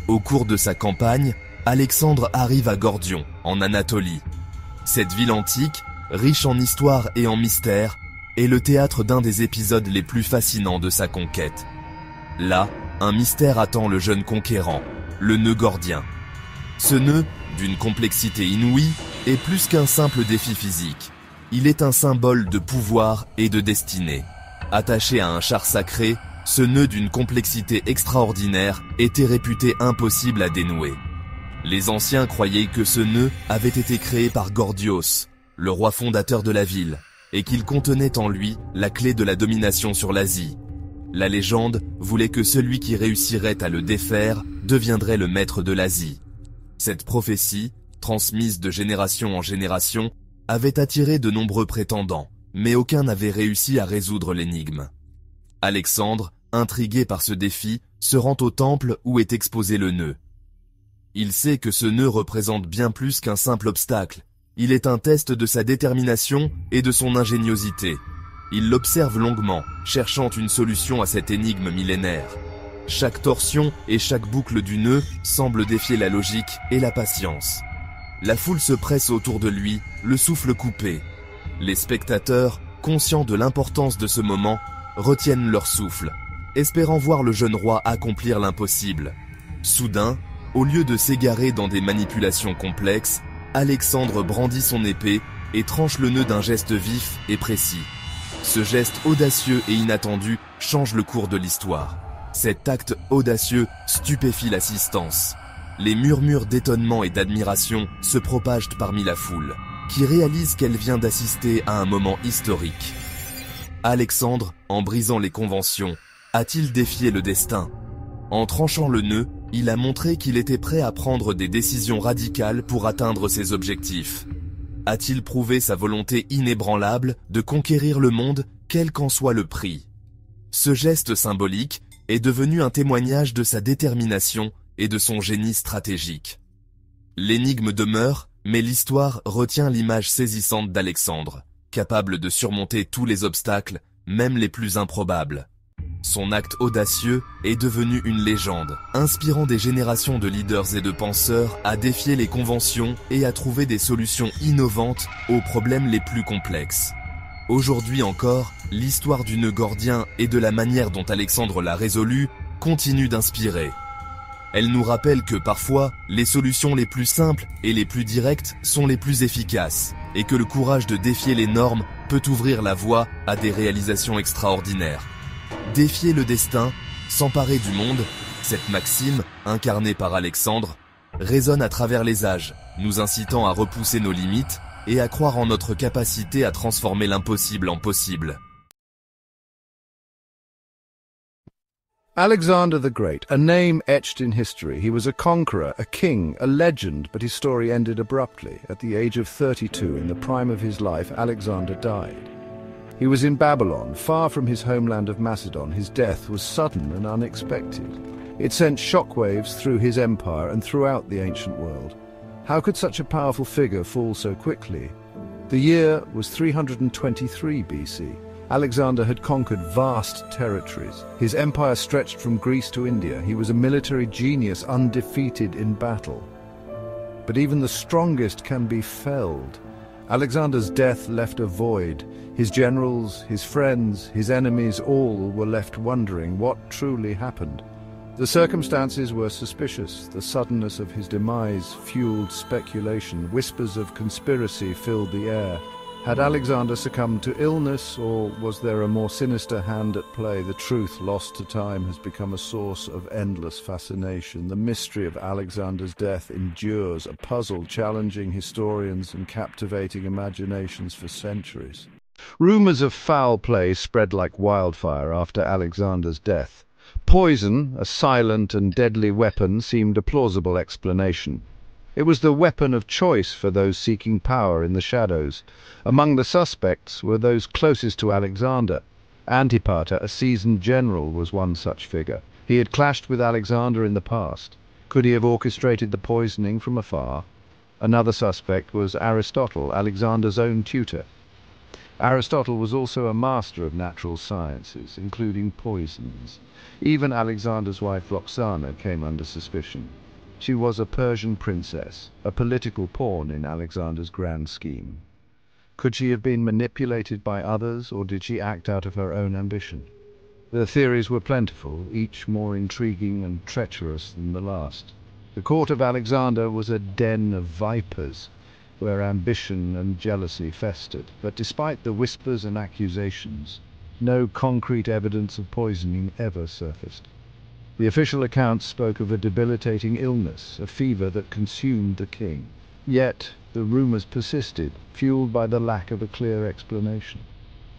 Au cours de sa campagne, Alexandre arrive à Gordion, en Anatolie. Cette ville antique, riche en histoire et en mystère, est le théâtre d'un des épisodes les plus fascinants de sa conquête. Là, un mystère attend le jeune conquérant, le nœud gordien. Ce nœud, d'une complexité inouïe, est plus qu'un simple défi physique. Il est un symbole de pouvoir et de destinée. Attaché à un char sacré, ce nœud d'une complexité extraordinaire était réputé impossible à dénouer. Les anciens croyaient que ce nœud avait été créé par Gordios, le roi fondateur de la ville, et qu'il contenait en lui la clé de la domination sur l'Asie. La légende voulait que celui qui réussirait à le défaire deviendrait le maître de l'Asie. Cette prophétie, transmise de génération en génération, avait attiré de nombreux prétendants, mais aucun n'avait réussi à résoudre l'énigme. Alexandre, intrigué par ce défi, se rend au temple où est exposé le nœud. Il sait que ce nœud représente bien plus qu'un simple obstacle. Il est un test de sa détermination et de son ingéniosité. Il l'observe longuement, cherchant une solution à cette énigme millénaire. Chaque torsion et chaque boucle du nœud semblent défier la logique et la patience. La foule se presse autour de lui, le souffle coupé. Les spectateurs, conscients de l'importance de ce moment, retiennent leur souffle, espérant voir le jeune roi accomplir l'impossible. Soudain, au lieu de s'égarer dans des manipulations complexes, Alexandre brandit son épée et tranche le nœud d'un geste vif et précis. Ce geste audacieux et inattendu change le cours de l'histoire. Cet acte audacieux stupéfie l'assistance. Les murmures d'étonnement et d'admiration se propagent parmi la foule, qui réalise qu'elle vient d'assister à un moment historique. Alexandre, en brisant les conventions, a-t-il défié le destin? En tranchant le nœud, il a montré qu'il était prêt à prendre des décisions radicales pour atteindre ses objectifs. A-t-il prouvé sa volonté inébranlable de conquérir le monde, quel qu'en soit le prix? Ce geste symbolique est devenu un témoignage de sa détermination et de son génie stratégique. L'énigme demeure, mais l'histoire retient l'image saisissante d'Alexandre, capable de surmonter tous les obstacles, même les plus improbables. Son acte audacieux est devenu une légende, inspirant des générations de leaders et de penseurs à défier les conventions et à trouver des solutions innovantes aux problèmes les plus complexes. Aujourd'hui encore, l'histoire du nœud gordien et de la manière dont Alexandre l'a résolu continue d'inspirer. Elle nous rappelle que parfois, les solutions les plus simples et les plus directes sont les plus efficaces, et que le courage de défier les normes peut ouvrir la voie à des réalisations extraordinaires. Défier le destin, s'emparer du monde, cette maxime, incarnée par Alexandre, résonne à travers les âges, nous incitant à repousser nos limites et à croire en notre capacité à transformer l'impossible en possible. Alexander the Great, a name etched in history. He was a conqueror, a king, a legend, but his story ended abruptly. At the age of 32, in the prime of his life, Alexander died. He was in Babylon, far from his homeland of Macedon. His death was sudden and unexpected. It sent shockwaves through his empire and throughout the ancient world. How could such a powerful figure fall so quickly? The year was 323 BC. Alexander had conquered vast territories. His empire stretched from Greece to India. He was a military genius, undefeated in battle. But even the strongest can be felled. Alexander's death left a void. His generals, his friends, his enemies, all were left wondering what truly happened. The circumstances were suspicious. The suddenness of his demise fueled speculation. Whispers of conspiracy filled the air. Had Alexander succumbed to illness, or was there a more sinister hand at play? The truth, lost to time, has become a source of endless fascination. The mystery of Alexander's death endures, a puzzle challenging historians and captivating imaginations for centuries. Rumors of foul play spread like wildfire after Alexander's death. Poison, a silent and deadly weapon, seemed a plausible explanation. It was the weapon of choice for those seeking power in the shadows. Among the suspects were those closest to Alexander. Antipater, a seasoned general, was one such figure. He had clashed with Alexander in the past. Could he have orchestrated the poisoning from afar? Another suspect was Aristotle, Alexander's own tutor. Aristotle was also a master of natural sciences, including poisons. Even Alexander's wife Roxana came under suspicion. She was a Persian princess, a political pawn in Alexander's grand scheme. Could she have been manipulated by others, or did she act out of her own ambition? The theories were plentiful, each more intriguing and treacherous than the last. The court of Alexander was a den of vipers, where ambition and jealousy festered. But despite the whispers and accusations, no concrete evidence of poisoning ever surfaced. The official accounts spoke of a debilitating illness, a fever that consumed the king. Yet the rumors persisted, fueled by the lack of a clear explanation.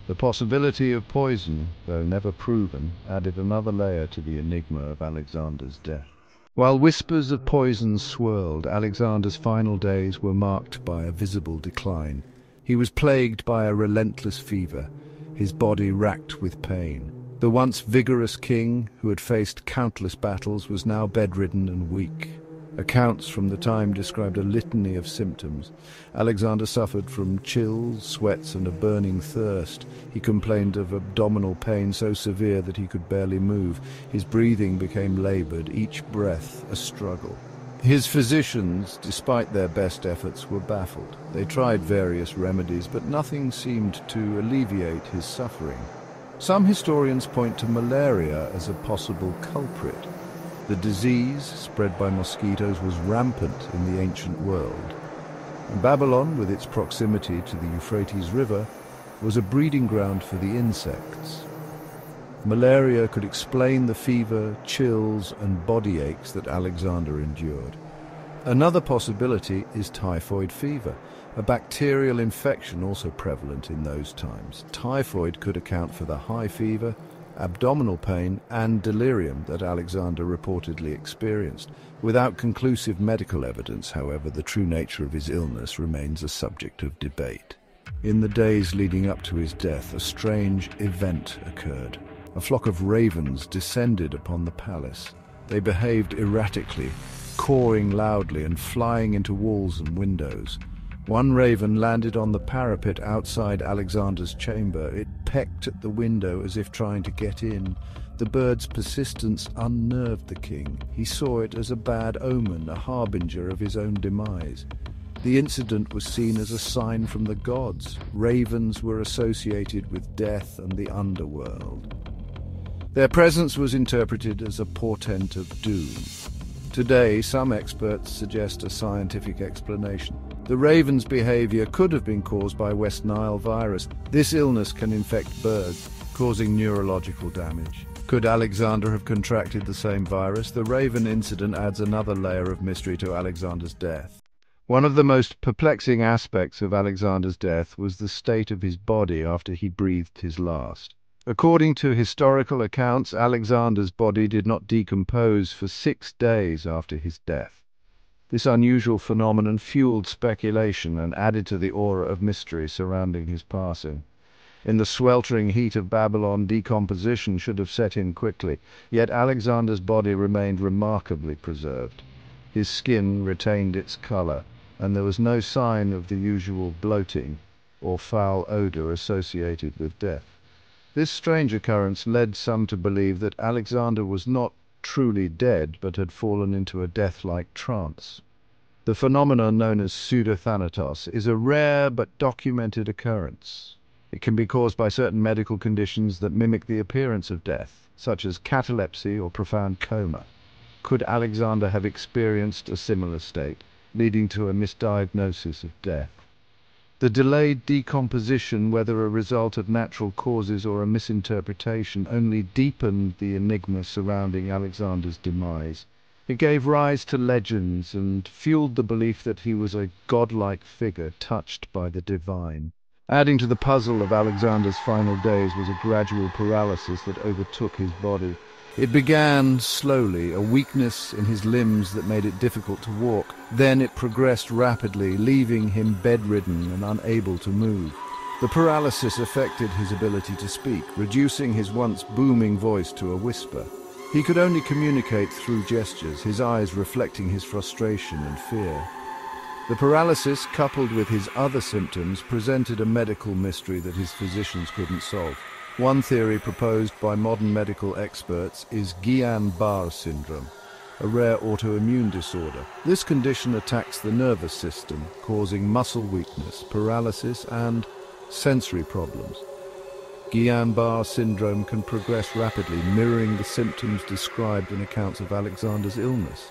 The possibility of poison, though never proven, added another layer to the enigma of Alexander's death. While whispers of poison swirled, Alexander's final days were marked by a visible decline. He was plagued by a relentless fever, his body racked with pain. The once vigorous king, who had faced countless battles, was now bedridden and weak. Accounts from the time described a litany of symptoms. Alexander suffered from chills, sweats, and a burning thirst. He complained of abdominal pain so severe that he could barely move. His breathing became labored, each breath a struggle. His physicians, despite their best efforts, were baffled. They tried various remedies, but nothing seemed to alleviate his suffering. Some historians point to malaria as a possible culprit. The disease, spread by mosquitoes, was rampant in the ancient world. And Babylon, with its proximity to the Euphrates River, was a breeding ground for the insects. Malaria could explain the fever, chills, and body aches that Alexander endured. Another possibility is typhoid fever, a bacterial infection also prevalent in those times. Typhoid could account for the high fever, abdominal pain, and delirium that Alexander reportedly experienced. Without conclusive medical evidence, however, the true nature of his illness remains a subject of debate. In the days leading up to his death, a strange event occurred. A flock of ravens descended upon the palace. They behaved erratically, cawing loudly and flying into walls and windows. One raven landed on the parapet outside Alexander's chamber. It pecked at the window as if trying to get in. The bird's persistence unnerved the king. He saw it as a bad omen, a harbinger of his own demise. The incident was seen as a sign from the gods. Ravens were associated with death and the underworld. Their presence was interpreted as a portent of doom. Today, some experts suggest a scientific explanation. The raven's behavior could have been caused by West Nile virus. This illness can infect birds, causing neurological damage. Could Alexander have contracted the same virus? The raven incident adds another layer of mystery to Alexander's death. One of the most perplexing aspects of Alexander's death was the state of his body after he breathed his last. According to historical accounts, Alexander's body did not decompose for 6 days after his death. This unusual phenomenon fueled speculation and added to the aura of mystery surrounding his passing. In the sweltering heat of Babylon, decomposition should have set in quickly, yet Alexander's body remained remarkably preserved. His skin retained its color, and there was no sign of the usual bloating or foul odor associated with death. This strange occurrence led some to believe that Alexander was not truly dead, but had fallen into a death-like trance. The phenomenon known as pseudothanatos is a rare but documented occurrence. It can be caused by certain medical conditions that mimic the appearance of death, such as catalepsy or profound coma. Could Alexander have experienced a similar state, leading to a misdiagnosis of death? The delayed decomposition, whether a result of natural causes or a misinterpretation, only deepened the enigma surrounding Alexander's demise. It gave rise to legends and fueled the belief that he was a godlike figure touched by the divine. Adding to the puzzle of Alexander's final days was a gradual paralysis that overtook his body. It began slowly, a weakness in his limbs that made it difficult to walk. Then it progressed rapidly, leaving him bedridden and unable to move. The paralysis affected his ability to speak, reducing his once booming voice to a whisper. He could only communicate through gestures, his eyes reflecting his frustration and fear. The paralysis, coupled with his other symptoms, presented a medical mystery that his physicians couldn't solve. One theory proposed by modern medical experts is Guillain-Barré syndrome, a rare autoimmune disorder. This condition attacks the nervous system, causing muscle weakness, paralysis, and sensory problems. Guillain-Barré syndrome can progress rapidly, mirroring the symptoms described in accounts of Alexander's illness.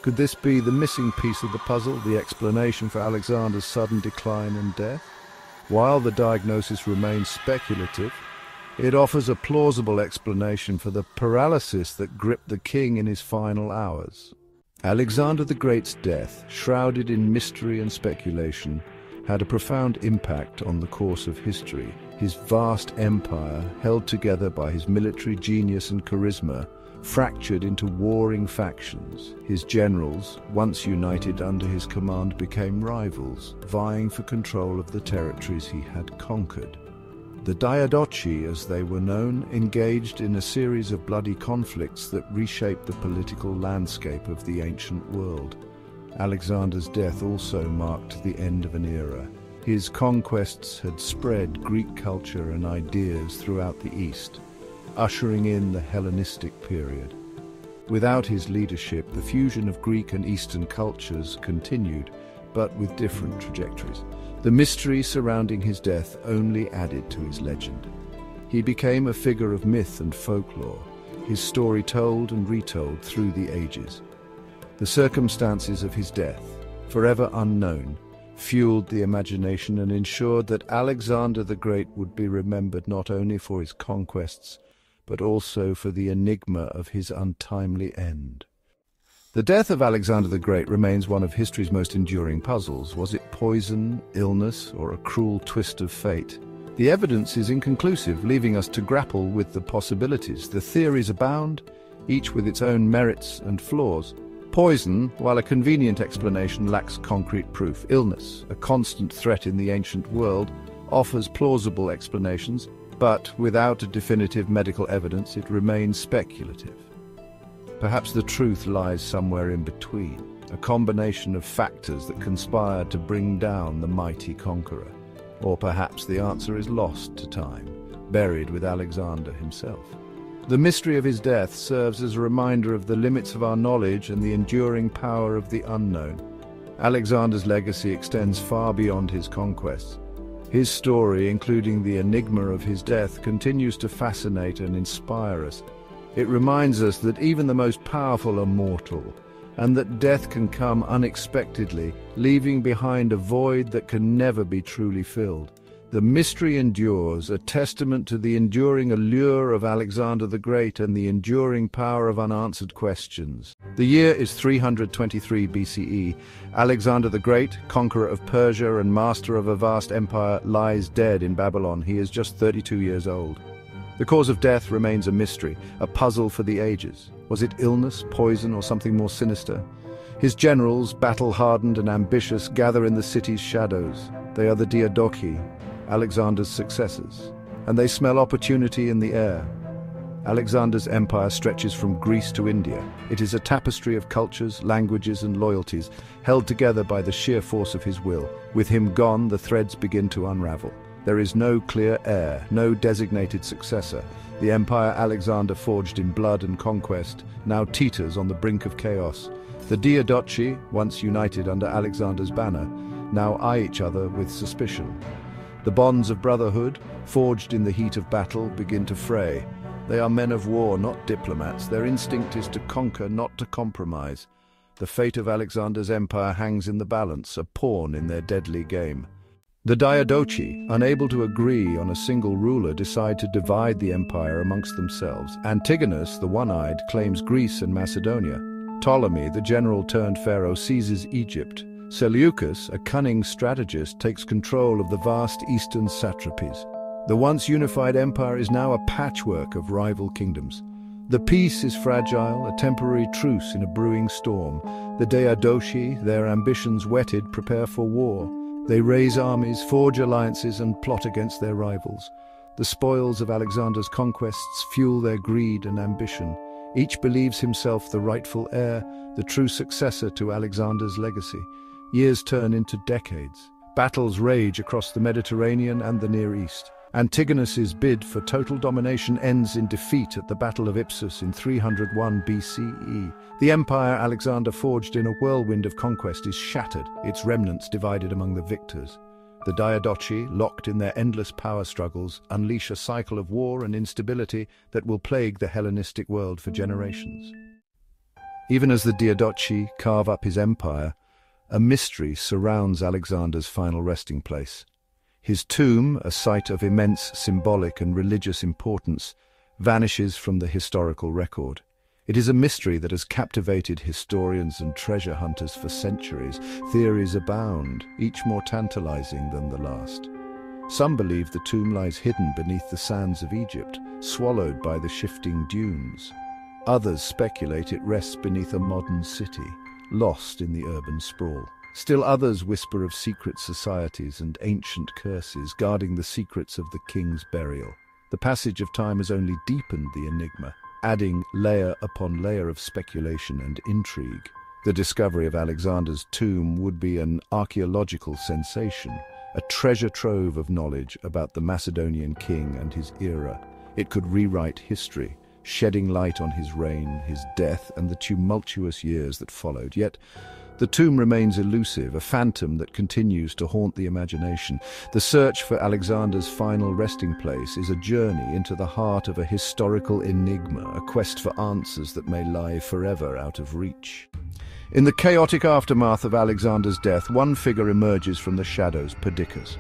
Could this be the missing piece of the puzzle, the explanation for Alexander's sudden decline and death? While the diagnosis remains speculative, it offers a plausible explanation for the paralysis that gripped the king in his final hours. Alexander the Great's death, shrouded in mystery and speculation, had a profound impact on the course of history. His vast empire, held together by his military genius and charisma, fractured into warring factions. His generals, once united under his command, became rivals, vying for control of the territories he had conquered. The Diadochi, as they were known, engaged in a series of bloody conflicts that reshaped the political landscape of the ancient world. Alexander's death also marked the end of an era. His conquests had spread Greek culture and ideas throughout the East, ushering in the Hellenistic period. Without his leadership, the fusion of Greek and Eastern cultures continued, but with different trajectories. The mystery surrounding his death only added to his legend. He became a figure of myth and folklore, his story told and retold through the ages. The circumstances of his death, forever unknown, fueled the imagination and ensured that Alexander the Great would be remembered not only for his conquests, but also for the enigma of his untimely end. The death of Alexander the Great remains one of history's most enduring puzzles. Was it poison, illness, or a cruel twist of fate? The evidence is inconclusive, leaving us to grapple with the possibilities. The theories abound, each with its own merits and flaws. Poison, while a convenient explanation, lacks concrete proof. Illness, a constant threat in the ancient world, offers plausible explanations, but without a definitive medical evidence, it remains speculative. Perhaps the truth lies somewhere in between, a combination of factors that conspired to bring down the mighty conqueror. Or perhaps the answer is lost to time, buried with Alexander himself. The mystery of his death serves as a reminder of the limits of our knowledge and the enduring power of the unknown. Alexander's legacy extends far beyond his conquests. His story, including the enigma of his death, continues to fascinate and inspire us. It reminds us that even the most powerful are mortal, and that death can come unexpectedly, leaving behind a void that can never be truly filled. The mystery endures, a testament to the enduring allure of Alexander the Great and the enduring power of unanswered questions. The year is 323 BCE. Alexander the Great, conqueror of Persia and master of a vast empire, lies dead in Babylon. He is just 32 years old. The cause of death remains a mystery, a puzzle for the ages. Was it illness, poison, or something more sinister? His generals, battle-hardened and ambitious, gather in the city's shadows. They are the Diadochi, Alexander's successors, and they smell opportunity in the air. Alexander's empire stretches from Greece to India. It is a tapestry of cultures, languages, and loyalties, held together by the sheer force of his will. With him gone, the threads begin to unravel. There is no clear heir, no designated successor. The empire Alexander forged in blood and conquest now teeters on the brink of chaos. The Diadochi, once united under Alexander's banner, now eye each other with suspicion. The bonds of brotherhood, forged in the heat of battle, begin to fray. They are men of war, not diplomats. Their instinct is to conquer, not to compromise. The fate of Alexander's empire hangs in the balance, a pawn in their deadly game. The Diadochi, unable to agree on a single ruler, decide to divide the empire amongst themselves. Antigonus, the one-eyed, claims Greece and Macedonia. Ptolemy, the general-turned-pharaoh, seizes Egypt. Seleucus, a cunning strategist, takes control of the vast eastern satrapies. The once unified empire is now a patchwork of rival kingdoms. The peace is fragile, a temporary truce in a brewing storm. The Diadochi, their ambitions whetted, prepare for war. They raise armies, forge alliances, and plot against their rivals. The spoils of Alexander's conquests fuel their greed and ambition. Each believes himself the rightful heir, the true successor to Alexander's legacy. Years turn into decades. Battles rage across the Mediterranean and the Near East. Antigonus's bid for total domination ends in defeat at the Battle of Ipsus in 301 BCE. The empire Alexander forged in a whirlwind of conquest is shattered, its remnants divided among the victors. The Diadochi, locked in their endless power struggles, unleash a cycle of war and instability that will plague the Hellenistic world for generations. Even as the Diadochi carve up his empire, a mystery surrounds Alexander's final resting place. His tomb, a site of immense symbolic and religious importance, vanishes from the historical record. It is a mystery that has captivated historians and treasure hunters for centuries. Theories abound, each more tantalizing than the last. Some believe the tomb lies hidden beneath the sands of Egypt, swallowed by the shifting dunes. Others speculate it rests beneath a modern city, lost in the urban sprawl. Still others whisper of secret societies and ancient curses guarding the secrets of the king's burial. The passage of time has only deepened the enigma, adding layer upon layer of speculation and intrigue. The discovery of Alexander's tomb would be an archaeological sensation, a treasure trove of knowledge about the Macedonian king and his era. It could rewrite history, shedding light on his reign, his death, and the tumultuous years that followed. Yet, the tomb remains elusive, a phantom that continues to haunt the imagination. The search for Alexander's final resting place is a journey into the heart of a historical enigma, a quest for answers that may lie forever out of reach. In the chaotic aftermath of Alexander's death, one figure emerges from the shadows, Perdiccas.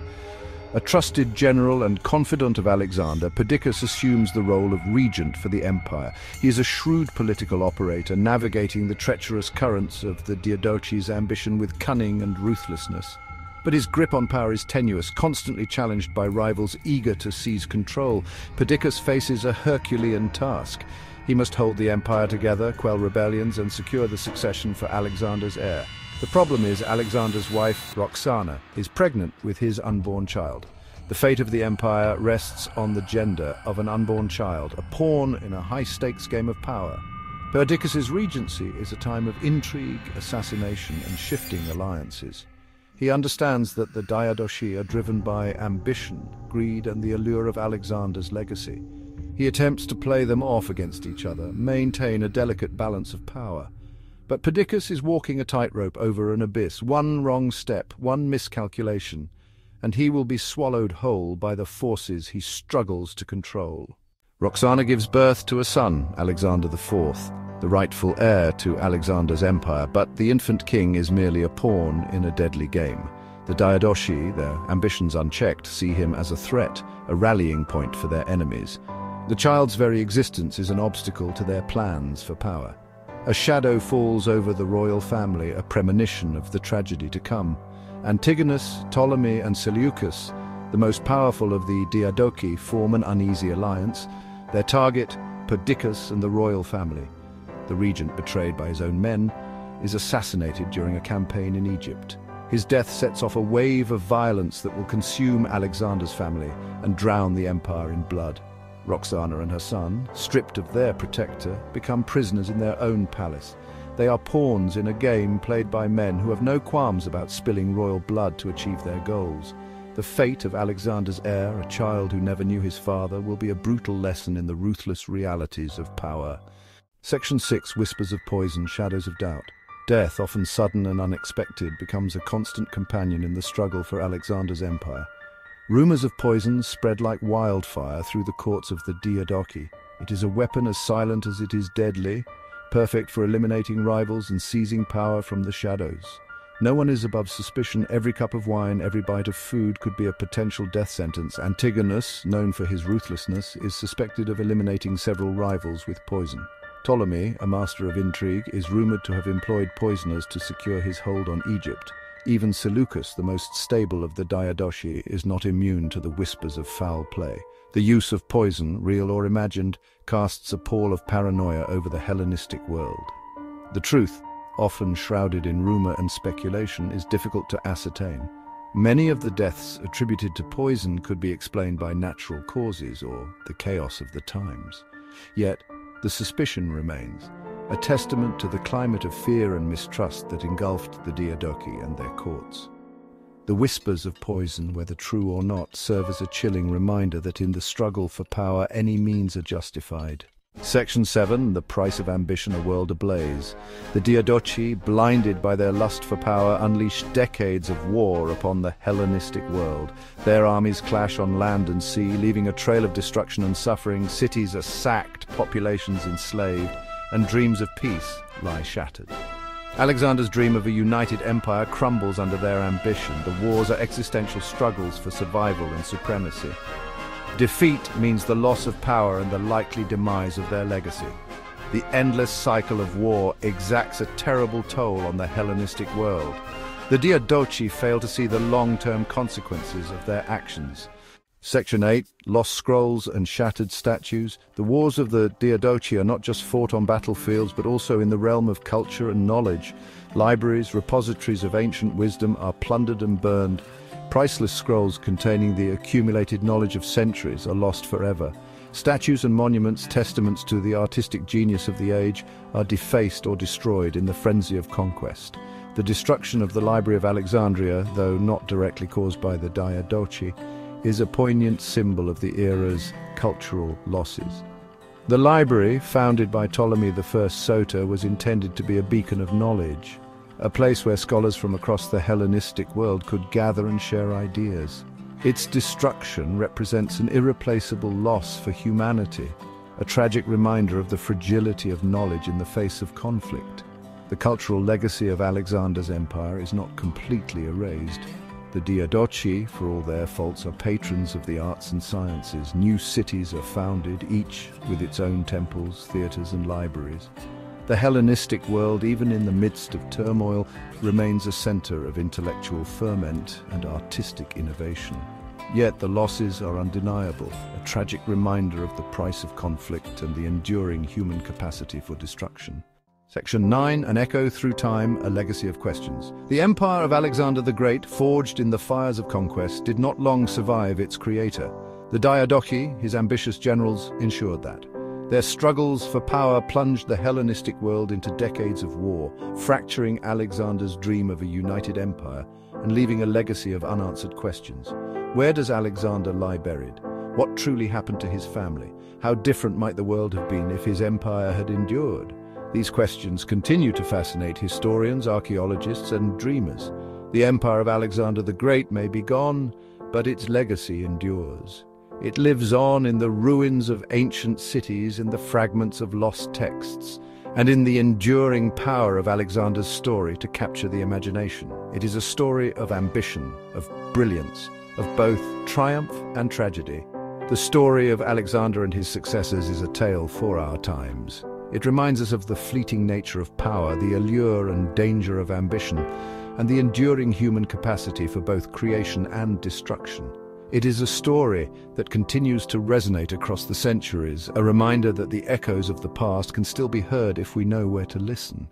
A trusted general and confidant of Alexander, Perdiccas assumes the role of regent for the empire. He is a shrewd political operator, navigating the treacherous currents of the Diadochi's ambition with cunning and ruthlessness. But his grip on power is tenuous, constantly challenged by rivals eager to seize control. Perdiccas faces a Herculean task. He must hold the empire together, quell rebellions, and secure the succession for Alexander's heir. The problem is Alexander's wife, Roxana, is pregnant with his unborn child. The fate of the empire rests on the gender of an unborn child, a pawn in a high-stakes game of power. Perdiccas' regency is a time of intrigue, assassination, and shifting alliances. He understands that the Diadochi are driven by ambition, greed, and the allure of Alexander's legacy. He attempts to play them off against each other, maintain a delicate balance of power. But Perdiccas is walking a tightrope over an abyss. One wrong step, one miscalculation, and he will be swallowed whole by the forces he struggles to control. Roxana gives birth to a son, Alexander IV, the rightful heir to Alexander's empire, but the infant king is merely a pawn in a deadly game. The Diadochi, their ambitions unchecked, see him as a threat, a rallying point for their enemies. The child's very existence is an obstacle to their plans for power. A shadow falls over the royal family, a premonition of the tragedy to come. Antigonus, Ptolemy, and Seleucus, the most powerful of the Diadochi, form an uneasy alliance. Their target, Perdiccas and the royal family. The regent, betrayed by his own men, is assassinated during a campaign in Egypt. His death sets off a wave of violence that will consume Alexander's family and drown the empire in blood. Roxana and her son, stripped of their protector, become prisoners in their own palace. They are pawns in a game played by men who have no qualms about spilling royal blood to achieve their goals. The fate of Alexander's heir, a child who never knew his father, will be a brutal lesson in the ruthless realities of power. Section 6, Whispers of Poison, Shadows of Doubt. Death, often sudden and unexpected, becomes a constant companion in the struggle for Alexander's empire. Rumors of poison spread like wildfire through the courts of the Diadochi. It is a weapon as silent as it is deadly, perfect for eliminating rivals and seizing power from the shadows. No one is above suspicion. Every cup of wine, every bite of food could be a potential death sentence. Antigonus, known for his ruthlessness, is suspected of eliminating several rivals with poison. Ptolemy, a master of intrigue, is rumored to have employed poisoners to secure his hold on Egypt. Even Seleucus, the most stable of the Diadochi, is not immune to the whispers of foul play. The use of poison, real or imagined, casts a pall of paranoia over the Hellenistic world. The truth, often shrouded in rumor and speculation, is difficult to ascertain. Many of the deaths attributed to poison could be explained by natural causes or the chaos of the times. Yet, the suspicion remains, a testament to the climate of fear and mistrust that engulfed the Diadochi and their courts. The whispers of poison, whether true or not, serve as a chilling reminder that in the struggle for power, any means are justified. Section 7, The Price of Ambition, a World Ablaze. The Diadochi, blinded by their lust for power, unleashed decades of war upon the Hellenistic world. Their armies clash on land and sea, leaving a trail of destruction and suffering. Cities are sacked, populations enslaved, and dreams of peace lie shattered. Alexander's dream of a united empire crumbles under their ambition. The wars are existential struggles for survival and supremacy. Defeat means the loss of power and the likely demise of their legacy. The endless cycle of war exacts a terrible toll on the Hellenistic world. The Diadochi fail to see the long-term consequences of their actions. Section 8, Lost Scrolls and Shattered Statues. The wars of the Diadochi are not just fought on battlefields, but also in the realm of culture and knowledge. Libraries, repositories of ancient wisdom are plundered and burned. Priceless scrolls containing the accumulated knowledge of centuries are lost forever. Statues and monuments, testaments to the artistic genius of the age, are defaced or destroyed in the frenzy of conquest. The destruction of the Library of Alexandria, though not directly caused by the Diadochi, is a poignant symbol of the era's cultural losses. The library, founded by Ptolemy I Soter, was intended to be a beacon of knowledge, a place where scholars from across the Hellenistic world could gather and share ideas. Its destruction represents an irreplaceable loss for humanity, a tragic reminder of the fragility of knowledge in the face of conflict. The cultural legacy of Alexander's empire is not completely erased. The Diadochi, for all their faults, are patrons of the arts and sciences. New cities are founded, each with its own temples, theatres and libraries. The Hellenistic world, even in the midst of turmoil, remains a center of intellectual ferment and artistic innovation. Yet the losses are undeniable, a tragic reminder of the price of conflict and the enduring human capacity for destruction. Section 9, An Echo Through Time, a Legacy of Questions. The empire of Alexander the Great, forged in the fires of conquest, did not long survive its creator. The Diadochi, his ambitious generals, ensured that. Their struggles for power plunged the Hellenistic world into decades of war, fracturing Alexander's dream of a united empire and leaving a legacy of unanswered questions. Where does Alexander lie buried? What truly happened to his family? How different might the world have been if his empire had endured? These questions continue to fascinate historians, archaeologists, and dreamers. The empire of Alexander the Great may be gone, but its legacy endures. It lives on in the ruins of ancient cities, in the fragments of lost texts, and in the enduring power of Alexander's story to capture the imagination. It is a story of ambition, of brilliance, of both triumph and tragedy. The story of Alexander and his successors is a tale for our times. It reminds us of the fleeting nature of power, the allure and danger of ambition, and the enduring human capacity for both creation and destruction. It is a story that continues to resonate across the centuries, a reminder that the echoes of the past can still be heard if we know where to listen.